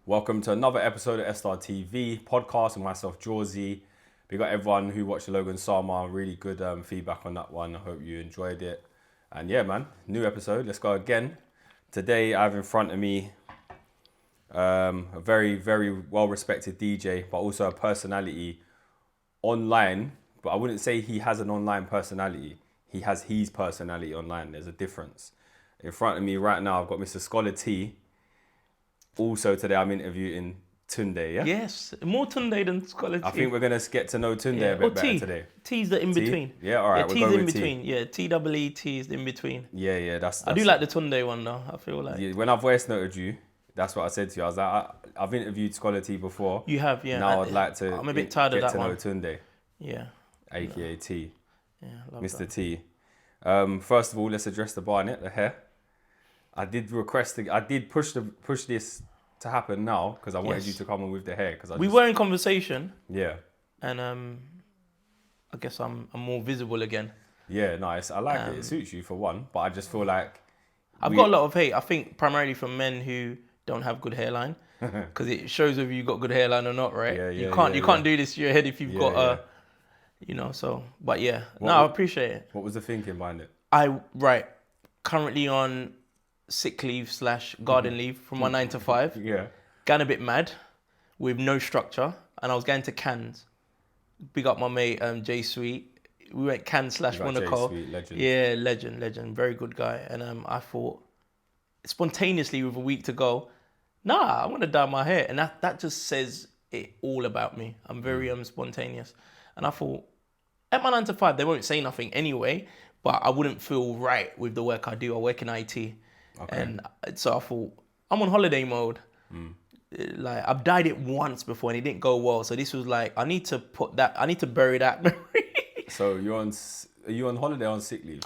Welcome to another episode of S-StarTV Podcast with myself, Jorzy. We got everyone who watched the Logan Sama. Really good feedback on that one. I hope you enjoyed it. And yeah, man, new episode. Let's go again. Today, I have in front of me a very, very well-respected DJ, but also a personality online. But I wouldn't say he has an online personality. He has his personality online. There's a difference. In front of me right now, I've got Mr. Scholar T. Also today, I'm interviewing Tunde, yeah? Yes, more Tunde than Scholar T. I think we're going to get to know Tunde a bit better today. T's the in-between. Yeah, all right, T's we'll go in with between. T. Yeah, T-E-E-T is the in-between. Yeah, that's I do like the Tunde one though, I feel like. Yeah, when I voice noted you, that's what I said to you. I was like, I've interviewed Scholar T before. You have, yeah. Now I'd like to I'm a bit tired of that one. get to know Tunde. Yeah. AKA T. Yeah, love Mr. that. T. First of all, let's address the barnet, the hair. I did push this to happen now because I wanted you to come on with the hair. We were in conversation. Yeah. And I guess I'm more visible again. Yeah, nice. I like it. It suits you for one, but I just feel like I've got a lot of hate. I think primarily from men who don't have good hairline, because it shows whether you got good hairline or not, right? Yeah, you can't do this to your head if you've got So, but yeah, I appreciate it. What was the thinking behind it? Currently on sick leave / garden leave from my 9 to 5. Yeah. Going a bit mad with no structure, and I was going to Cannes. Big up my mate Jay Sweet. We went Cannes / Monaco. Jay Sweet, legend. Yeah, legend, very good guy. And I thought spontaneously with a week to go, I want to dye my hair, and that just says it all about me. I'm very spontaneous, and I thought at my 9 to 5 they won't say nothing anyway, but I wouldn't feel right with the work I do. I work in IT, and so I thought I'm on holiday mode. Like I've dyed it once before and it didn't go well, so this was like I need to bury that memory. So are you on holiday or on sick leave?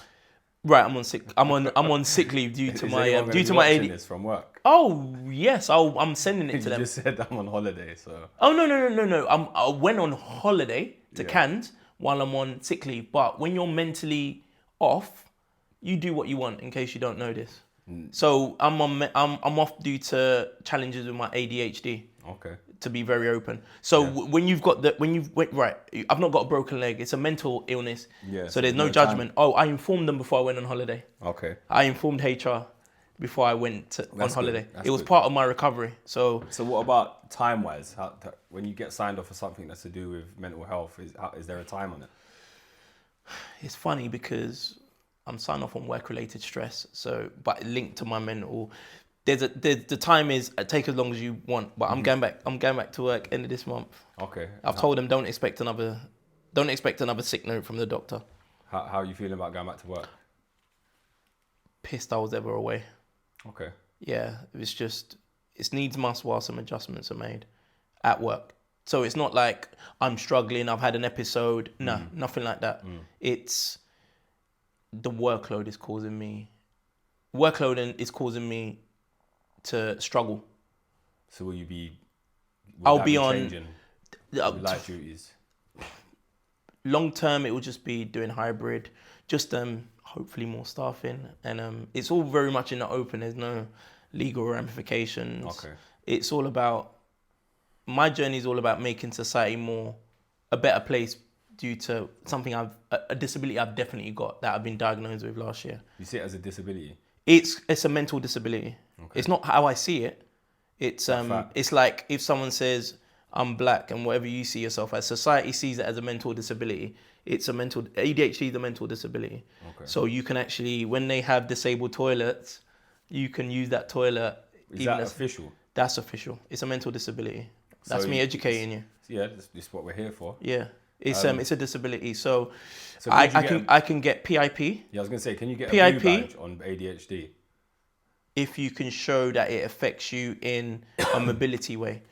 Right, I'm on sick leave due to my ADHD from work. Oh yes, I'm sending it to them. You just said I'm on holiday, so. Oh no. I went on holiday to Cannes while I'm on sick leave. But when you're mentally off, you do what you want. In case you don't know this, so I'm off due to challenges with my ADHD. Okay. To be very open. So when I've not got a broken leg. It's a mental illness. Yeah. So there's no judgment. I informed them before I went on holiday. Okay. I informed HR before I went on holiday. It was part of my recovery. So what about time-wise? When you get signed off for something that's to do with mental health, is there a time on it? It's funny because I'm signed off on work-related stress. So, but linked to my mental. The time is take as long as you want, but I'm going back to work end of this month. Okay. I've told them don't expect another sick note from the doctor. How are you feeling about going back to work? Pissed I was ever away. Okay. Yeah, it's needs must while some adjustments are made at work. So it's not like I'm struggling, I've had an episode. No, nothing like that. It's the workload is causing me to struggle. So will you be? I'll be on changing light duties. Long term. It will just be doing hybrid, just hopefully more staffing, and it's all very much in the open. There's no legal ramifications. Okay. It's all about my journey is all about making society a better place due to something a disability I've definitely got that I've been diagnosed with last year. You see it as a disability? It's a mental disability. Okay. It's not how I see it. It's like if someone says I'm black and whatever you see yourself as, society sees it as a mental disability. ADHD is a mental disability. Okay. So you can actually, when they have disabled toilets, you can use that toilet. Is that official? That's official. It's a mental disability. That's me educating you. Yeah, this is what we're here for. Yeah. It's a disability, so I can get PIP. Yeah, I was gonna say, can you get PIP, a blue badge on ADHD? If you can show that it affects you in a mobility way,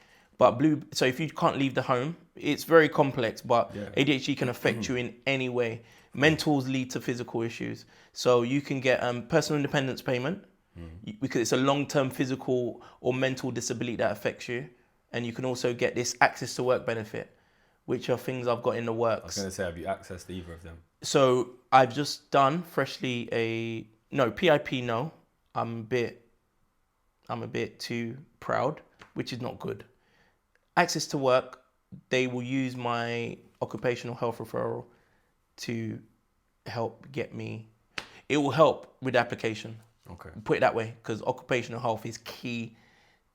so if you can't leave the home, it's very complex. But ADHD can affect you in any way. Mentals lead to physical issues, so you can get personal independence payment because it's a long-term physical or mental disability that affects you, and you can also get this access to work benefit, which are things I've got in the works. I was going to say, have you accessed either of them? So I've just done freshly PIP. No, I'm a bit too proud which is not good. Access to work, they will use my occupational health referral to help get me. It will help with the application. Okay. Put it that way, because occupational health is key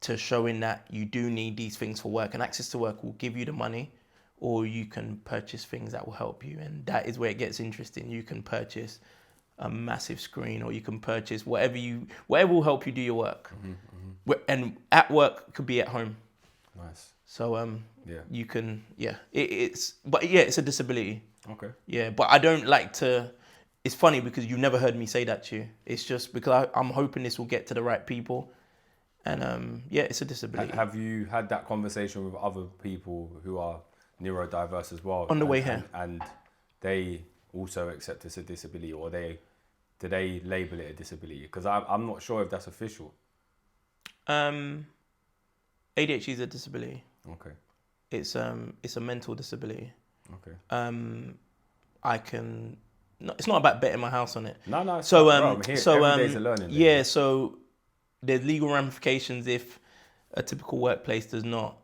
to showing that you do need these things for work, and access to work will give you the money, or you can purchase things that will help you, and that is where it gets interesting. You can purchase a massive screen, or you can purchase whatever will help you do your work. And at work could be at home. Nice. So Yeah. you can it's a disability. Okay. Yeah, but I don't like to. It's funny because you've never heard me say that to you. It's just because I'm hoping this will get to the right people, and it's a disability. Have you had that conversation with other people who are neurodiverse as well? On the way here, and they also accept it's a disability, or do they label it a disability? Because I'm not sure if that's official. ADHD is a disability. Okay. It's a mental disability. Okay. It's not about betting my house on it. No. So every day's a learning day. yeah. So there's legal ramifications if a typical workplace does not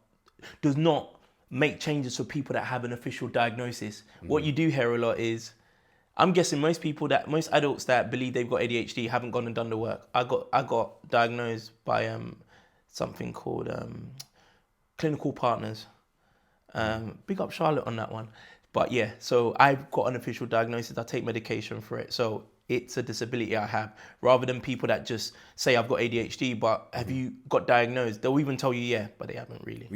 make changes for people that have an official diagnosis. What you do hear a lot is, I'm guessing most adults that believe they've got ADHD haven't gone and done the work. I got diagnosed by something called Clinical Partners. Big up Charlotte on that one. But yeah, so I've got an official diagnosis. I take medication for it. So it's a disability I have, rather than people that just say I've got ADHD, but have you got diagnosed? They'll even tell you, yeah, but they haven't really.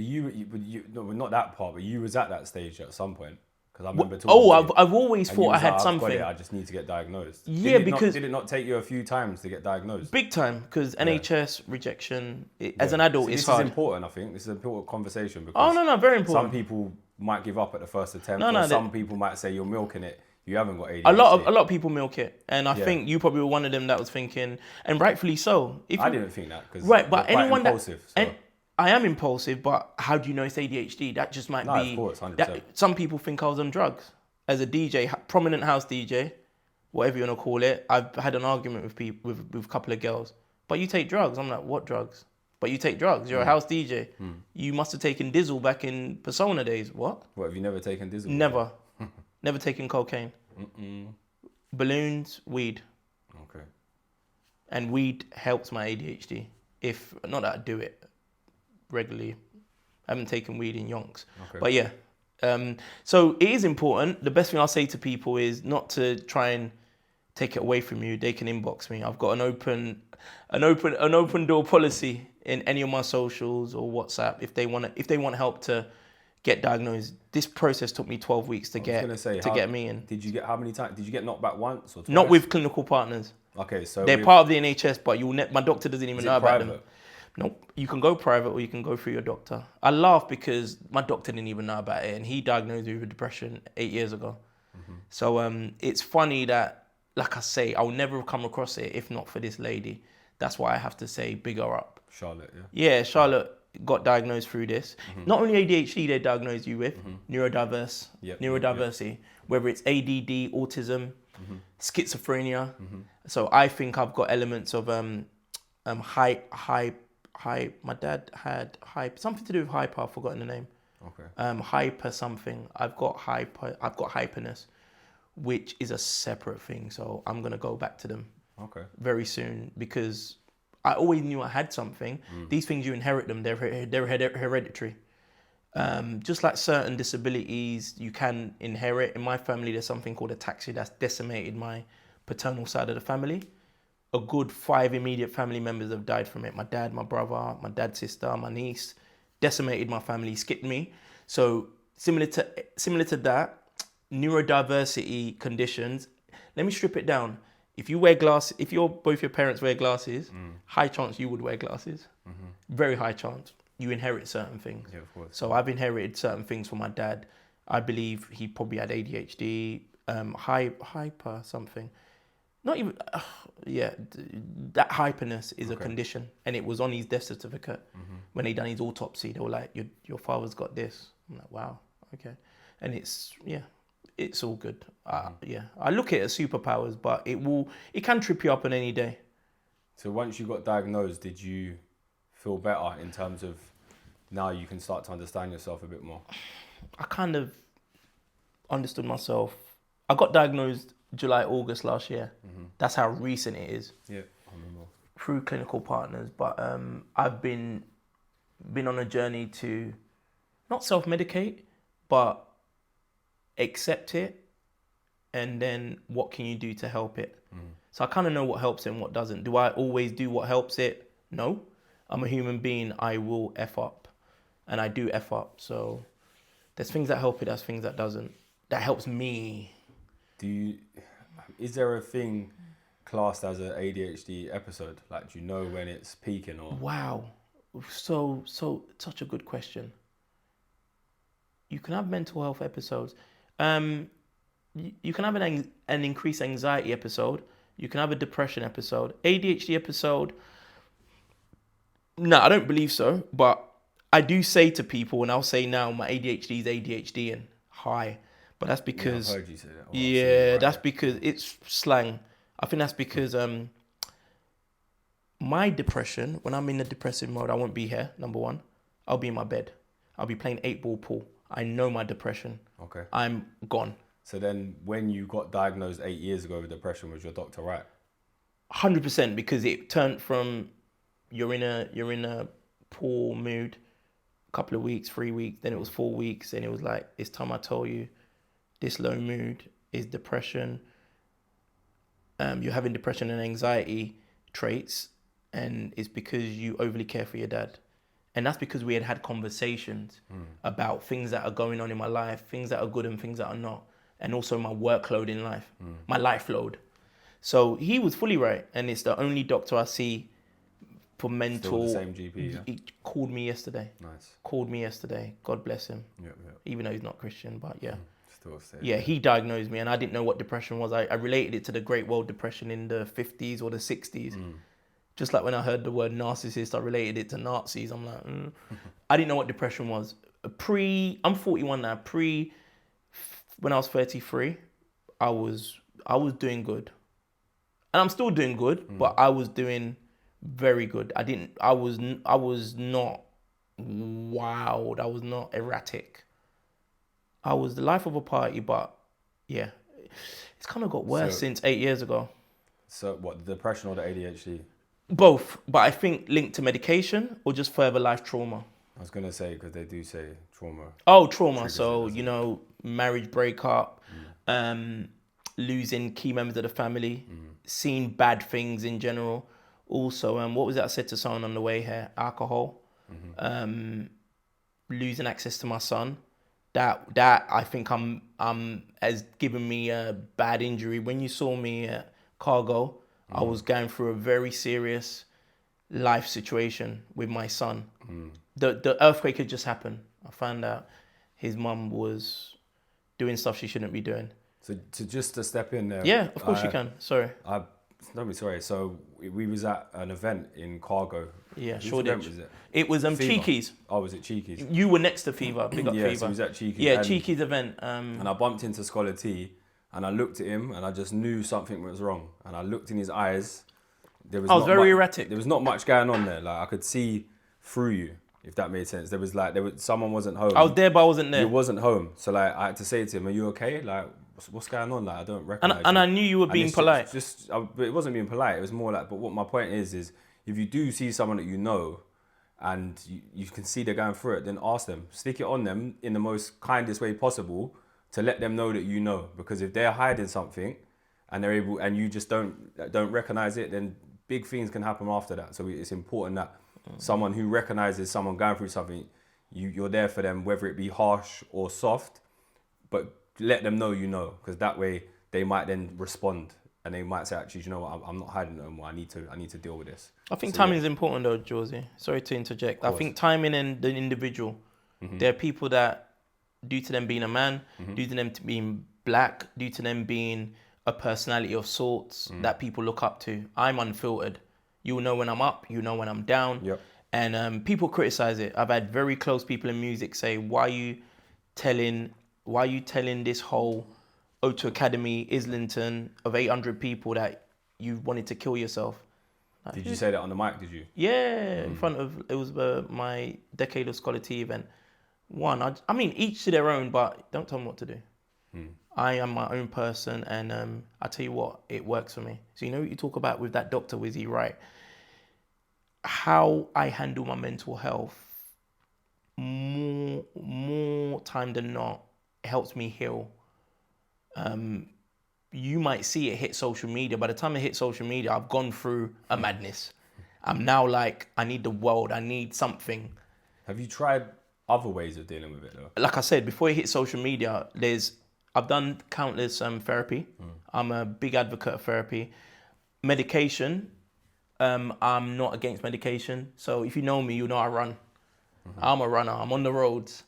No, not that part, but you was at that stage at some point. Because I remember talking I've always thought I had I've something. got it, I just need to get diagnosed. Yeah, Did it not take you a few times to get diagnosed? Big time, because NHS rejection, as an adult, it's hard. This is important, I think. This is an important conversation. Because no, very important. Some people might give up at the first attempt. Some people might say you're milking it. You haven't got ADHD. A lot of people milk it, and I think you probably were one of them that was thinking, and rightfully so. I didn't think that, because but anyone impulsive, I am impulsive, but how do you know it's ADHD? That just might be. Of course, 100%. Some people think I was on drugs. As a DJ, prominent house DJ, whatever you want to call it, I've had an argument with people, with a couple of girls. But you take drugs. I'm like, what drugs? But you take drugs. You're a house DJ. You must have taken Dizzle back in Persona days. What? What, have you never taken Dizzle? Never. Never taken cocaine. Balloons, weed. Okay. And weed helps my ADHD. Not that I do it regularly. I haven't taken weed in yonks. Okay. But yeah. So it is important. The best thing I'll say to people is not to try and take it away from you. They can inbox me. I've got an open door policy in any of my socials or WhatsApp if they want help to get diagnosed. This process took me 12 weeks to get me in. Did you get how many times? Did you get knocked back once or twice? Not with Clinical Partners. Okay, so they're part of the NHS, but my doctor doesn't even know about them. Nope. You can go private or you can go through your doctor. I laugh because my doctor didn't even know about it, and he diagnosed me with depression 8 years ago. So it's funny that, like I say, I'll never have come across it if not for this lady. That's why I have to say big her up. Charlotte, yeah. Yeah, Charlotte got diagnosed through this. Not only ADHD they diagnosed you with, neurodiversity, whether it's ADD, autism, schizophrenia. So I think I've got elements of my dad had something to do with hyper, I've forgotten the name. Okay. Hyper something. I've got hyperness, which is a separate thing. So I'm gonna go back to them very soon, because I always knew I had something. These things, you inherit them. They're hereditary. Just like certain disabilities you can inherit. In my family, there's something called ataxia that's decimated my paternal side of the family. A good 5 immediate family members have died from it. My dad, my brother, my dad's sister, my niece, decimated my family, skipped me. So similar to that, neurodiversity conditions. Let me strip it down. If you wear glasses, if both your parents wear glasses, high chance you would wear glasses. Very high chance. You inherit certain things. Yeah, of course. So I've inherited certain things from my dad. I believe he probably had ADHD, hyper something. Not even, that hyperness is a condition, and it was on his death certificate. When they done his autopsy. They were like, your father's got this. I'm like, wow, okay. And it's all good. I look at it as superpowers, but it can trip you up on any day. So once you got diagnosed, did you feel better in terms of now you can start to understand yourself a bit more? I kind of understood myself. I got diagnosed July, August last year. That's how recent it is. Yeah, I remember. Through clinical partners, but I've been on a journey to not self-medicate, but accept it, and then what can you do to help it? So I kind of know what helps it and what doesn't. Do I always do what helps it? No. I'm a human being. I will F up, and I do F up. So there's things that help it, there's things that doesn't. That helps me. Is there a thing classed as an ADHD episode? Like, do you know when it's peaking or? Wow. So such a good question. You can have mental health episodes. You can have an increased anxiety episode. You can have a depression episode. ADHD episode. No, I don't believe so. But I do say to people, and I'll say now, my ADHD is ADHD and high. But that's because... Yeah, I've heard you say that. Yeah, that's because it's slang. I think that's because my depression, when I'm in the depressive mode, I won't be here, number one. I'll be in my bed. I'll be playing 8-ball pool. I know my depression. Okay. I'm gone. So then when you got diagnosed 8 years ago with depression, was your doctor right? 100%, because it turned from you're in a poor mood, a couple of weeks, 3 weeks, then it was 4 weeks, and it was like, it's time I told you this low mood is depression. You're having depression and anxiety traits, and it's because you overly care for your dad. And that's because we had conversations about things that are going on in my life, things that are good and things that are not. And also my workload in life, my life load. So he was fully right. And it's the only doctor I see for mental. Still the same GP, yeah? He called me yesterday. Nice. Called me yesterday. God bless him. Yeah. Even though he's not Christian, but yeah. Still same. Yeah, he diagnosed me and I didn't know what depression was. I related it to the Great World Depression in the 50s or the 60s. Just like when I heard the word narcissist, I related it to Nazis. I'm like, I didn't know what depression was. I'm 41 now. When I was 33, I was doing good. And I'm still doing good, but I was doing very good. I was not wild. I was not erratic. I was the life of a party, but yeah, it's kind of got worse since 8 years ago. So what, the depression or the ADHD? Both, but I think linked to medication or just further life trauma. I was going to say, because they do say trauma. Oh, trauma. So, marriage breakup, losing key members of the family, seeing bad things in general. Also, what was it I said to someone on the way here? Alcohol, losing access to my son. That I think has given me a bad injury. When you saw me at Cargo, I was going through a very serious life situation with my son. The earthquake had just happened. I found out his mum was doing stuff she shouldn't be doing. So just to step in there. Yeah, of course you can. Sorry. Don't be sorry. So we was at an event in Cargo. Yeah, sure. Shoreditch. Was it? It was Cheeky's. Oh, was it Cheeky's? You were next to Fever. Big up yeah, Fever. so he was at Cheeky's. Yeah, Cheeky's event. And I bumped into Scholar T, and I looked at him, and I just knew something was wrong. And I looked in his eyes. I was very erratic. There was not much going on there. Like I could see through you, if that made sense. Someone wasn't home. I was there, but I wasn't there. You wasn't home. So like I had to say to him, "Are you okay? Like what's going on? Like I don't recognize." And I knew you were being polite. But it wasn't being polite. It was more like. But what my point is if you do see someone that you know, and you can see they're going through it, then ask them. Stick it on them in the most kindest way possible to let them know that you know. Because if they're hiding something, and they're able, and you just don't recognize it, then big things can happen after that. So it's important that someone who recognizes someone going through something, you're there for them, whether it be harsh or soft, but let them know you know, because that way they might then respond and they might say, actually, you know what, I'm not hiding no more. I need to deal with this. I think timing is important though, Josie. Sorry to interject. I think timing and the individual. There are people that, due to them being a man, due to them being black, due to them being a personality of sorts that people look up to. I'm unfiltered. You'll know when I'm up, you know when I'm down. Yep. And people criticize it. I've had very close people in music say, why are you telling this whole O2 Academy, Islington of 800 people that you wanted to kill yourself? Did you say that on the mic, did you? Yeah, in front of, it was my Decade of Scholar Tea event. I mean, each to their own, but don't tell me what to do. I am my own person, and I tell you what, it works for me. So you know what you talk about with that Dr. Wizzy, right? How I handle my mental health, more time than not, helps me heal. You might see it hit social media. By the time it hit social media, I've gone through a madness. I'm now like, I need the world. I need something. Have you tried other ways of dealing with it though? Like I said, before it hit social media, I've done countless therapy. I'm a big advocate of therapy. Medication, I'm not against medication. So if you know me, you know I run. I'm a runner. I'm on the roads.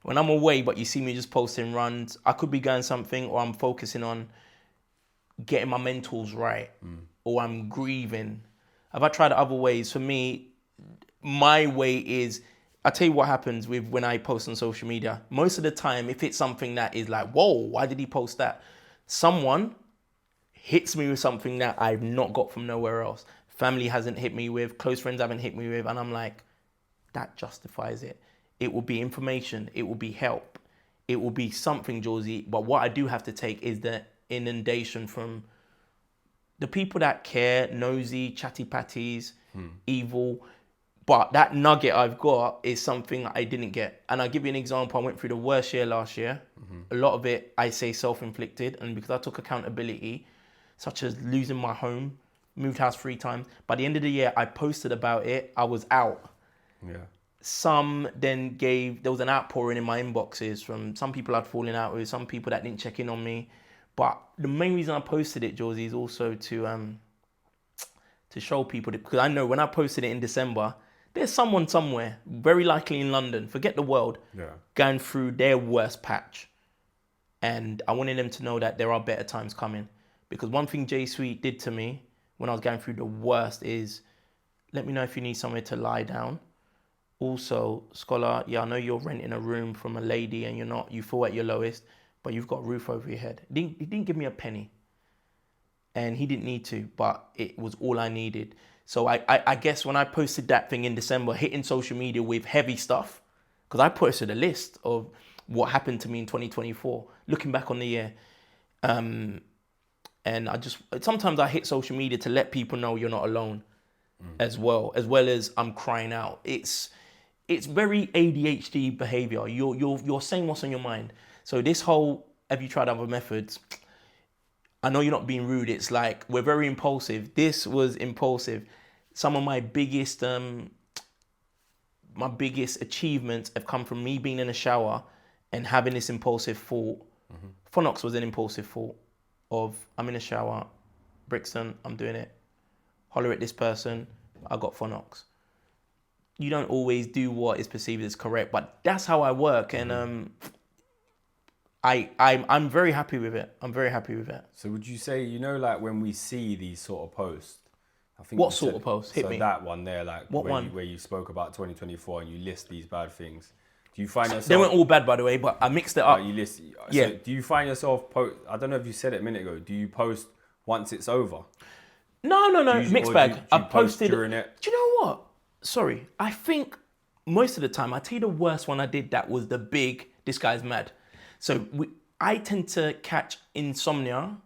When I'm away, but you see me just posting runs, I could be going something, or I'm focusing on getting my mentals right, or I'm grieving. Have I tried other ways? For me, my way is, I tell you what happens with when I post on social media. Most of the time, if it's something that is like, whoa, why did he post that? Someone hits me with something that I've not got from nowhere else. Family hasn't hit me with, close friends haven't hit me with, and I'm like, that justifies it. It will be information, it will be help, it will be something, Josie. But what I do have to take is the inundation from the people that care, nosy, chatty patties, evil. But that nugget I've got is something I didn't get. And I'll give you an example. I went through the worst year last year. A lot of it, I say, self-inflicted. And because I took accountability, such as losing my home, moved house 3 times. By the end of the year, I posted about it. I was out. Yeah. Some then there was an outpouring in my inboxes from some people I'd fallen out with, some people that didn't check in on me. But the main reason I posted it, Josie, is also to show people, because I know when I posted it in December, there's someone somewhere, very likely in London, forget the world, going through their worst patch. And I wanted them to know that there are better times coming. Because one thing J Sweet did to me when I was going through the worst is, let me know if you need somewhere to lie down. Also, Scholar, yeah, I know you're renting a room from a lady and you feel at your lowest, but you've got a roof over your head. He didn't give me a penny. And he didn't need to, but it was all I needed. So I guess when I posted that thing in December, hitting social media with heavy stuff, because I posted a list of what happened to me in 2024, looking back on the year. And sometimes I hit social media to let people know you're not alone as well as I'm crying out. It's very ADHD behavior. You're saying what's on your mind. So this whole, have you tried other methods? I know you're not being rude. It's like, we're very impulsive. This was impulsive. Some of my biggest achievements have come from me being in a shower and having this impulsive thought. Phonox was an impulsive thought of, I'm in a shower, Brixton, I'm doing it. Holler at this person, I got Phonox. You don't always do what is perceived as correct, but that's how I work. And I'm very happy with it. I'm very happy with it. So would you say, like when we see these sort of posts, I think what sort of posts? Hit me. That one there, like what one? Where you spoke about 2024 and you list these bad things. Do you find yourself? They weren't all bad, by the way, but I mixed it up. You list. Yeah. So do you find yourself I don't know if you said it a minute ago. Do you post once it's over? No. Mixed bag. I posted during it. Do you know what? Sorry, I think most of the time, I tell you the worst one I did that was the big, this guy's mad. So I tend to catch insomnia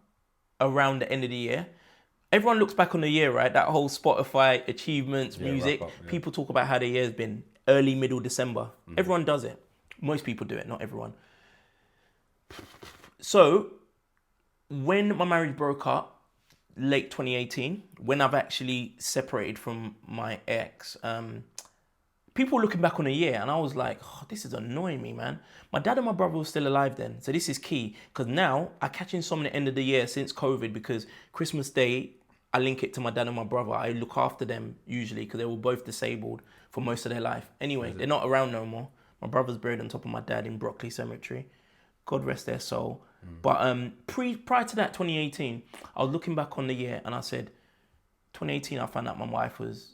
around the end of the year. Everyone looks back on the year, right? That whole Spotify, achievements, music. People talk about how the year's been early, middle December. Everyone does it. Most people do it, not everyone. So when my marriage broke up, late 2018, when I've actually separated from my ex, people were looking back on a year and I was like, oh, this is annoying me, man. My dad and my brother were still alive then. So this is key, because now I catch insomnia at the end of the year since COVID, because Christmas Day, I link it to my dad and my brother. I look after them usually because they were both disabled for most of their life. Anyway, they're not around no more. My brother's buried on top of my dad in Brockley Cemetery. God rest their soul. But prior to that, 2018, I was looking back on the year and I said, 2018, I found out my wife was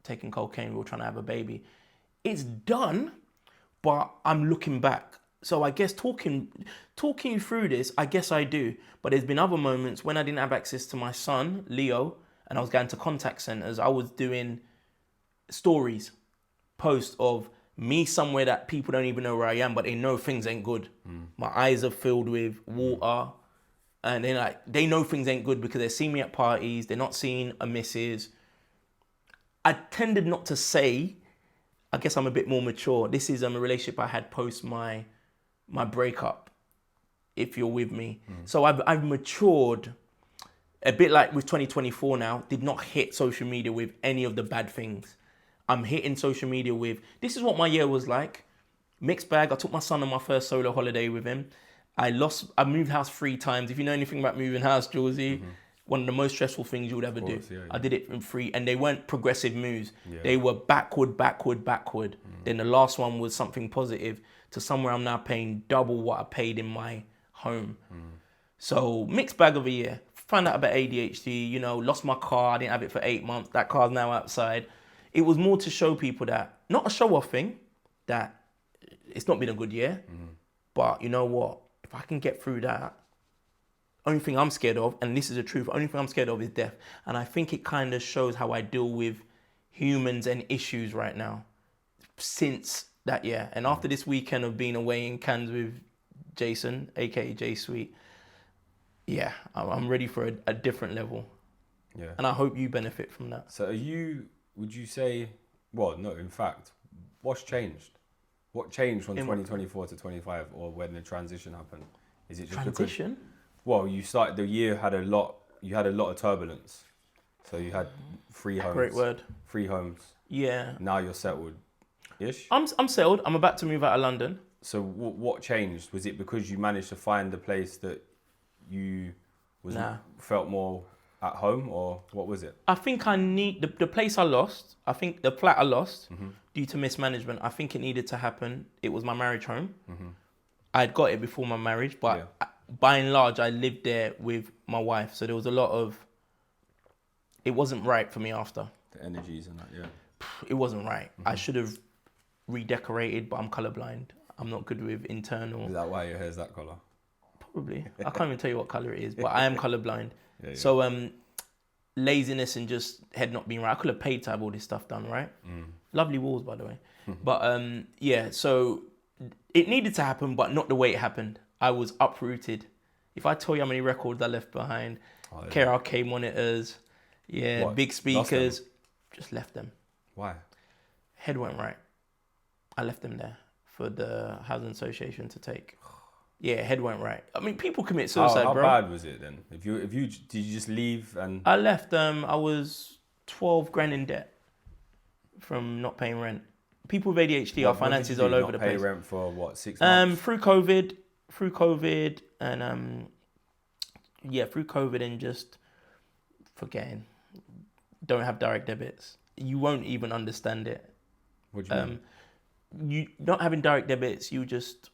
taking cocaine. We were trying to have a baby. It's done, but I'm looking back. So I guess talking you through this, I guess I do. But there's been other moments when I didn't have access to my son, Leo, and I was going to contact centers, I was doing stories, posts of me somewhere that people don't even know where I am, but they know things ain't good. My eyes are filled with water, and then they know things ain't good because they see me at parties. They're not seeing a missus. I tended not to say. I guess I'm a bit more mature. This is a relationship I had post my breakup. If you're with me, so I've matured. A bit like with 2024 now, did not hit social media with any of the bad things. I'm hitting social media with, this is what my year was like. Mixed bag. I took my son on my first solo holiday with him. I moved house 3 times. If you know anything about moving house, Josie, one of the most stressful things you would ever do. Yeah. I did it in 3, and they weren't progressive moves. Yeah. They were backward. Then the last one was something positive to somewhere I'm now paying double what I paid in my home. So mixed bag of a year. Found out about ADHD, lost my car. I didn't have it for 8 months. That car's now outside. It was more to show people that, not a show-off thing, that it's not been a good year. But you know what? If I can get through that, only thing I'm scared of, and this is the truth, only thing I'm scared of is death. And I think it kind of shows how I deal with humans and issues right now since that year. And after this weekend of being away in Cannes with Jason, aka J Sweet, yeah, I'm ready for a different level. Yeah. And I hope you benefit from that. So would you say, well, no, in fact, what's changed? What changed from 2024 to 25, or when the transition happened? Is it just transition? Well, you started the year, you had a lot of turbulence. So you had 3 homes. Great word. 3 homes. Yeah. Now you're settled-ish? I'm settled. I'm about to move out of London. So what changed? Was it because you managed to find a place that you felt more at home, or what was it? I think I need the place I lost. I think the flat I lost due to mismanagement. I think it needed to happen. It was my marriage home. I'd got it before my marriage, but by and large, I lived there with my wife. So there was a lot of. It wasn't right for me after. The energies and that, yeah. It wasn't right. I should have redecorated, but I'm colorblind. I'm not good with internal. Is that why your hair's that color? Probably. I can't even tell you what color it is, but I am colorblind. Yeah. So laziness and just head not being right. I could have paid to have all this stuff done, right? Lovely walls, by the way. But yeah, so it needed to happen, but not the way it happened. I was uprooted. If I tell you how many records I left behind, KRK monitors, big speakers, just left them. Why? Head went right. I left them there for the Housing Association to take. Yeah, head went right. I mean, people commit suicide, how bro. How bad was it then? Did you just leave and? I left. I was 12 grand in debt from not paying rent. People with ADHD, our finances all over the place. Pay rent for what, 6 months? Through COVID, and through COVID and just forgetting. Don't have direct debits. You won't even understand it. What do you mean? You not having direct debits, you just.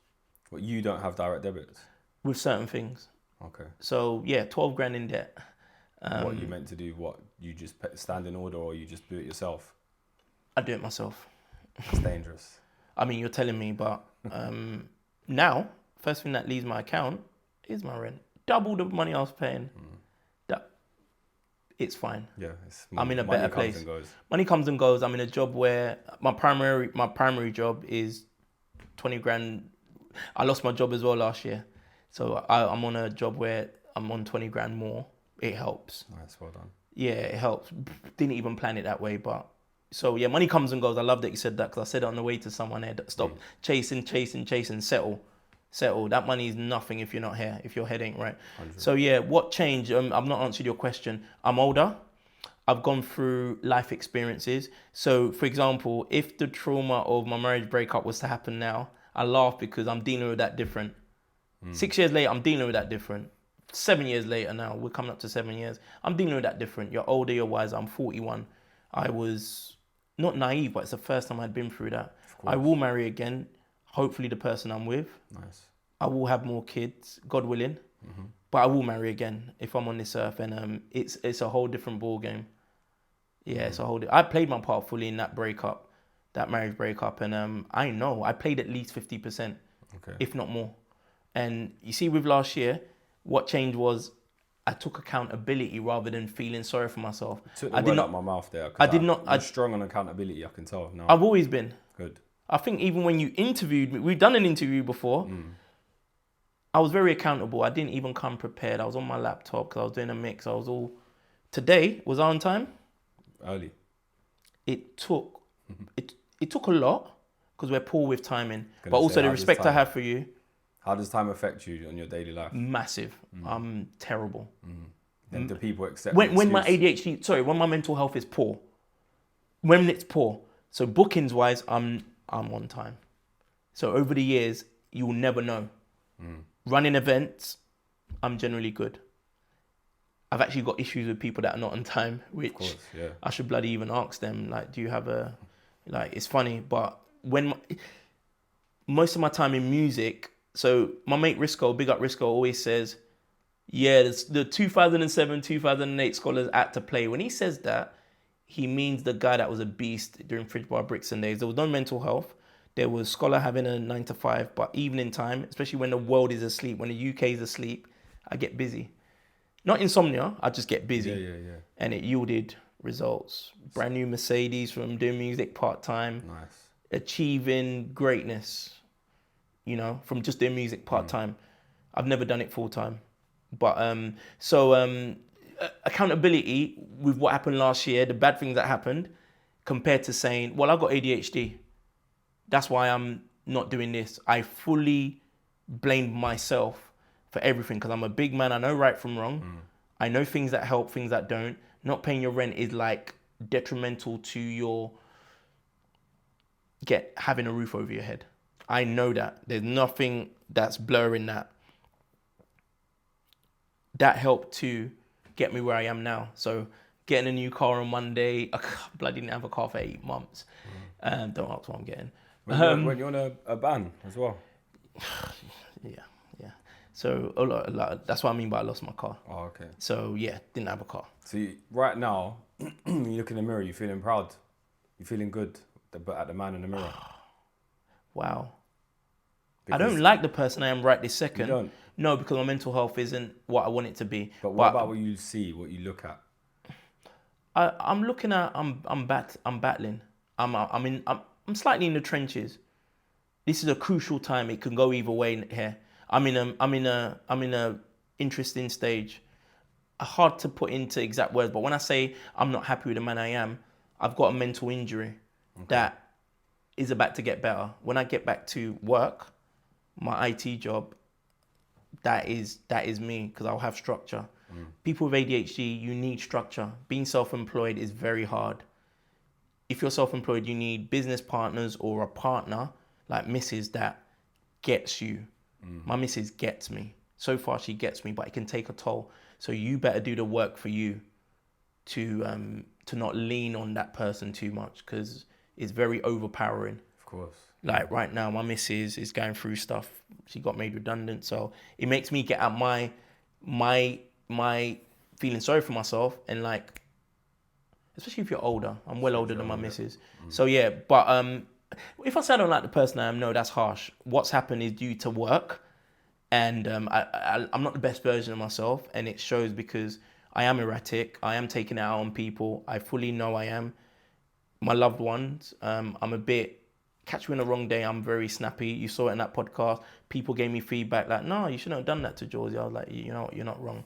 What, you don't have direct debits? With certain things. Okay. So, 12 grand in debt. What you meant to do? What, you just stand in order, or you just do it yourself? I do it myself. It's dangerous. I mean, you're telling me, but now, first thing that leaves my account is my rent. Double the money I was paying. It's fine. Yeah, I'm in a better place. Money comes and goes. I'm in a job where my primary job is 20 grand. I lost my job as well last year. So I'm on a job where I'm on 20 grand more. It helps. Nice, well done. Yeah, it helps. Didn't even plan it that way, but... So, money comes and goes. I love that you said that, because I said it on the way to someone here. Stop chasing, settle. That money is nothing if you're not here, if your head ain't right. 100. So, what changed? I've not answered your question. I'm older. I've gone through life experiences. So, for example, if the trauma of my marriage breakup was to happen now, I laugh because I'm dealing with that different. 6 years later, I'm dealing with that different. 7 years later now, we're coming up to 7 years. I'm dealing with that different. You're older, you're wiser. I'm 41. I was not naive, but it's the first time I'd been through that. I will marry again. Hopefully the person I'm with. Nice. I will have more kids, God willing. But I will marry again if I'm on this earth. And it's a whole different ball game. Yeah, it's a whole... I played my part fully in that breakup, that marriage breakup. And I know I played at least 50%, if not more. And you see, with last year, what changed was I took accountability rather than feeling sorry for myself. Took the I word did out not. of my mouth there. I did not. You're strong on accountability, I can tell now. I've always been. Good. I think even when you interviewed me, we've done an interview before. I was very accountable. I didn't even come prepared. I was on my laptop because I was doing a mix. I was all. Today was I on time? Early. It took a lot because we're poor with timing, Gonna but also say, the how does respect I time- have for you, How does time affect you on your daily life? massive. I'm terrible. And do people accept When my excuse? ADHD, sorry, when my mental health is poor, when it's poor. So bookings wise, I'm on time. So over the years, you will never know. Running events, I'm generally good. I've actually got issues with people that are not on time, which Of course, yeah. I should bloody even ask them. Like, do you have a, like, it's funny, but most of my time in music, so my mate Risco, big up Risco, always says, yeah, the 2007, 2008 Scholars Act to play. When he says that, he means the guy that was a beast during Fridge Bar Brixton days. There was no mental health. There was Scholar having a 9 to 5, but evening time, especially when the world is asleep, when the UK is asleep, I get busy. Not insomnia, I just get busy. Yeah. And it yielded results. Brand new Mercedes from doing music part-time. Nice. Achieving greatness, from just doing music part-time. I've never done it full-time. But, accountability with what happened last year, the bad things that happened, compared to saying, well, I've got ADHD. That's why I'm not doing this. I fully blamed myself for everything because I'm a big man. I know right from wrong. I know things that help, things that don't. Not paying your rent is like detrimental to your having a roof over your head. I know that. There's nothing that's blurring that. That helped to get me where I am now. So getting a new car on Monday. I bloody didn't have a car for 8 months. Don't ask what I'm getting. When you're on a ban as well. Yeah. So a lot, that's what I mean by I lost my car. Oh, okay. So yeah, didn't have a car. So right now, you look in the mirror, you're feeling proud. You're feeling good at the man in the mirror. Wow. Because I don't like the person I am right this second. You don't? No, because my mental health isn't what I want it to be. But what about what you see, what you look at? I'm looking at. I'm battling. I'm slightly in the trenches. This is a crucial time. It can go either way here. I'm in a interesting stage. Hard to put into exact words, but when I say I'm not happy with the man I am, I've got a mental injury that is about to get better. When I get back to work, my IT job, that is me because I'll have structure. People with ADHD, you need structure. Being self-employed is very hard. If you're self-employed, you need business partners or a partner like Mrs. that gets you. My Mrs. gets me. So far, she gets me, but it can take a toll. So you better do the work for you to not lean on that person too much because it's very overpowering. Of course. Like right now, my missus is going through stuff. She got made redundant, so it makes me get at my feeling sorry for myself and like, especially if you're older. I'm well older than my missus. So yeah, but if I say I don't like the person I am, no, that's harsh. What's happened is due to work, and I'm not the best version of myself, and it shows because I am erratic. I am taking it out on people. I fully know I am. My loved ones, I'm a bit. Catch me on the wrong day, I'm very snappy. You saw it in that podcast. People gave me feedback like, no, you shouldn't have done that to Georgie. I was like, you know what, you're not wrong.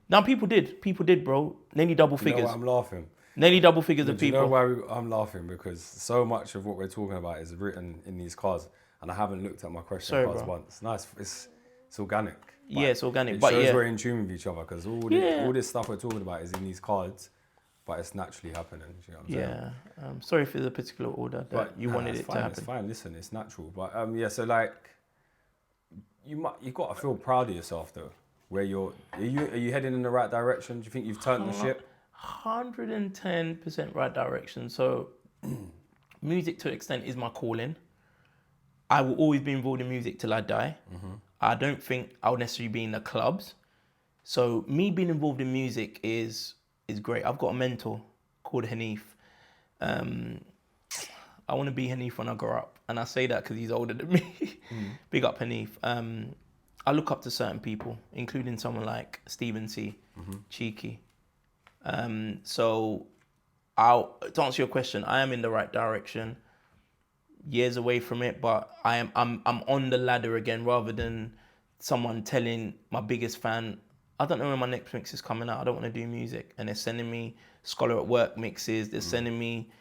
Now people did, bro. Nearly double figures. You know why I'm laughing? Nearly double figures of Do you people. know why I'm laughing? Because so much of what we're talking about is written in these cards, and I haven't looked at my question cards once. Nice, it's organic. Yeah, it's organic. It but shows yeah, we're in tune with each other because all this stuff we're talking about is in these cards, but it's naturally happening. You know what I'm saying? Yeah. Sorry if there's a particular order that you wanted it fine, to happen. It's fine. Listen, it's natural. But yeah, so like, you got to feel proud of yourself though. Where are you heading in the right direction? Do you think you've turned the ship? 110% right direction. So music to an extent is my calling. I will always be involved in music till I die. I don't think I'll necessarily be in the clubs. So me being involved in music is great. I've got a mentor called Hanif. I want to be Hanif when I grow up. And I say that because he's older than me. Big up Hanif. I look up to certain people, including someone like Stephen C. cheeky. So to answer your question, I am in the right direction. Years away from it, but I'm on the ladder again, rather than someone telling my biggest fan, I don't know when my next mix is coming out. I don't want to do music, and they're sending me Scholar at Work mixes. They're sending me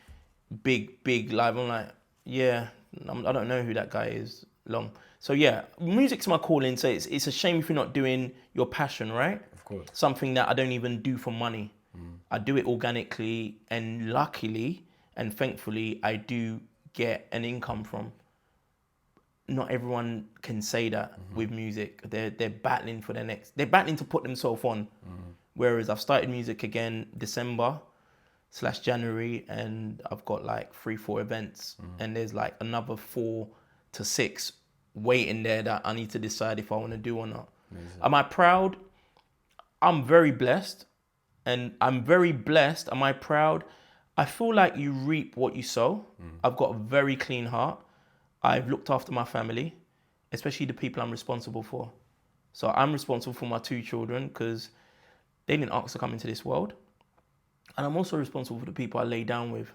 big live. I'm like, yeah, I don't know who that guy is. Long. So yeah, music's my calling. So it's a shame if you're not doing your passion, right? Of course. Something that I don't even do for money. I do it organically, and luckily and thankfully, I do get an income from. Not everyone can say that with music. They're battling for they're battling to put themselves on. Whereas I've started music again December/January, and I've got like 3-4 events, and there's like another 4 to 6 waiting there that I need to decide if I want to do or not. Amazing. Am I proud? I'm very blessed. And I'm very blessed. Am I proud? I feel like you reap what you sow. I've got a very clean heart. I've looked after my family, especially the people I'm responsible for. So I'm responsible for my 2 children because they didn't ask to come into this world. And I'm also responsible for the people I lay down with.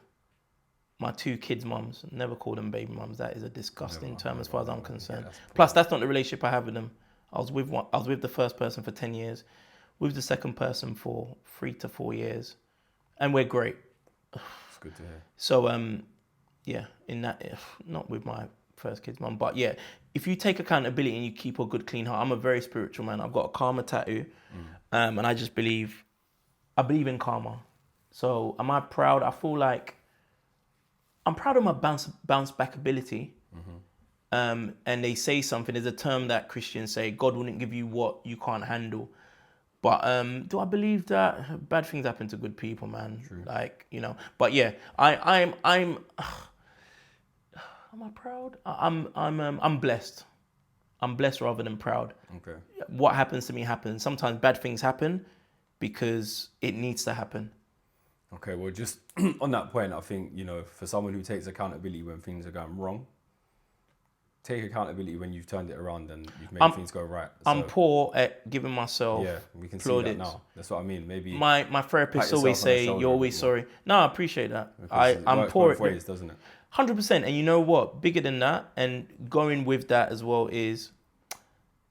My 2 kids' mums. Never call them baby mums. That is a disgusting term as far as I'm concerned. Plus, that's not the relationship I have with them. I was with the first person for 10 years. With the second person for 3 to 4 years, and we're great. It's good to hear. So, yeah, not with my first kid's mum, but yeah, if you take accountability and you keep a good, clean heart, I'm a very spiritual man. I've got a karma tattoo, and I just believe in karma. So, am I proud? I feel like I'm proud of my bounce back ability. And they say something. There's a term that Christians say: God wouldn't give you what you can't handle. But do I believe that bad things happen to good people, man? True. Like, But yeah, I'm. Am I proud? I'm blessed. I'm blessed rather than proud. Okay. What happens to me happens. Sometimes bad things happen because it needs to happen. Okay. Well, just on that point, I think for someone who takes accountability when things are going wrong, take accountability when you've turned it around and you've made things go right. So, I'm poor at giving myself we can plaudits. see that now. That's what I mean. Maybe my therapist always say you're always sorry. No, I appreciate that. I'm poor at ways, doesn't it? 100%. And you know what? Bigger than that, and going with that as well is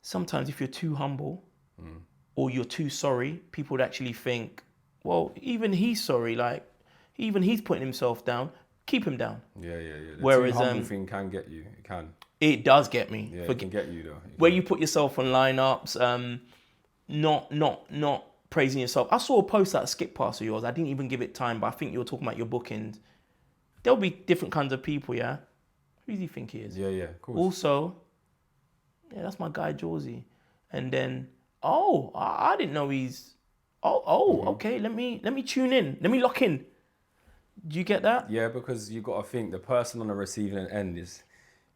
sometimes if you're too humble or you're too sorry, people would actually think, well, even he's sorry. Like even he's putting himself down. Keep him down. Yeah. The Whereas too humble thing can get you. It can. It does get me. Yeah, it can get you though. Where you put yourself on lineups, not praising yourself. I saw a post that skip past of yours. I didn't even give it time, but I think you were talking about your bookings. There'll be different kinds of people, yeah? Who do you think he is? Yeah, of course. Also, that's my guy, Josie. And then, I didn't know he's... okay, let me tune in. Let me lock in. Do you get that? Yeah, because you got to think the person on the receiving end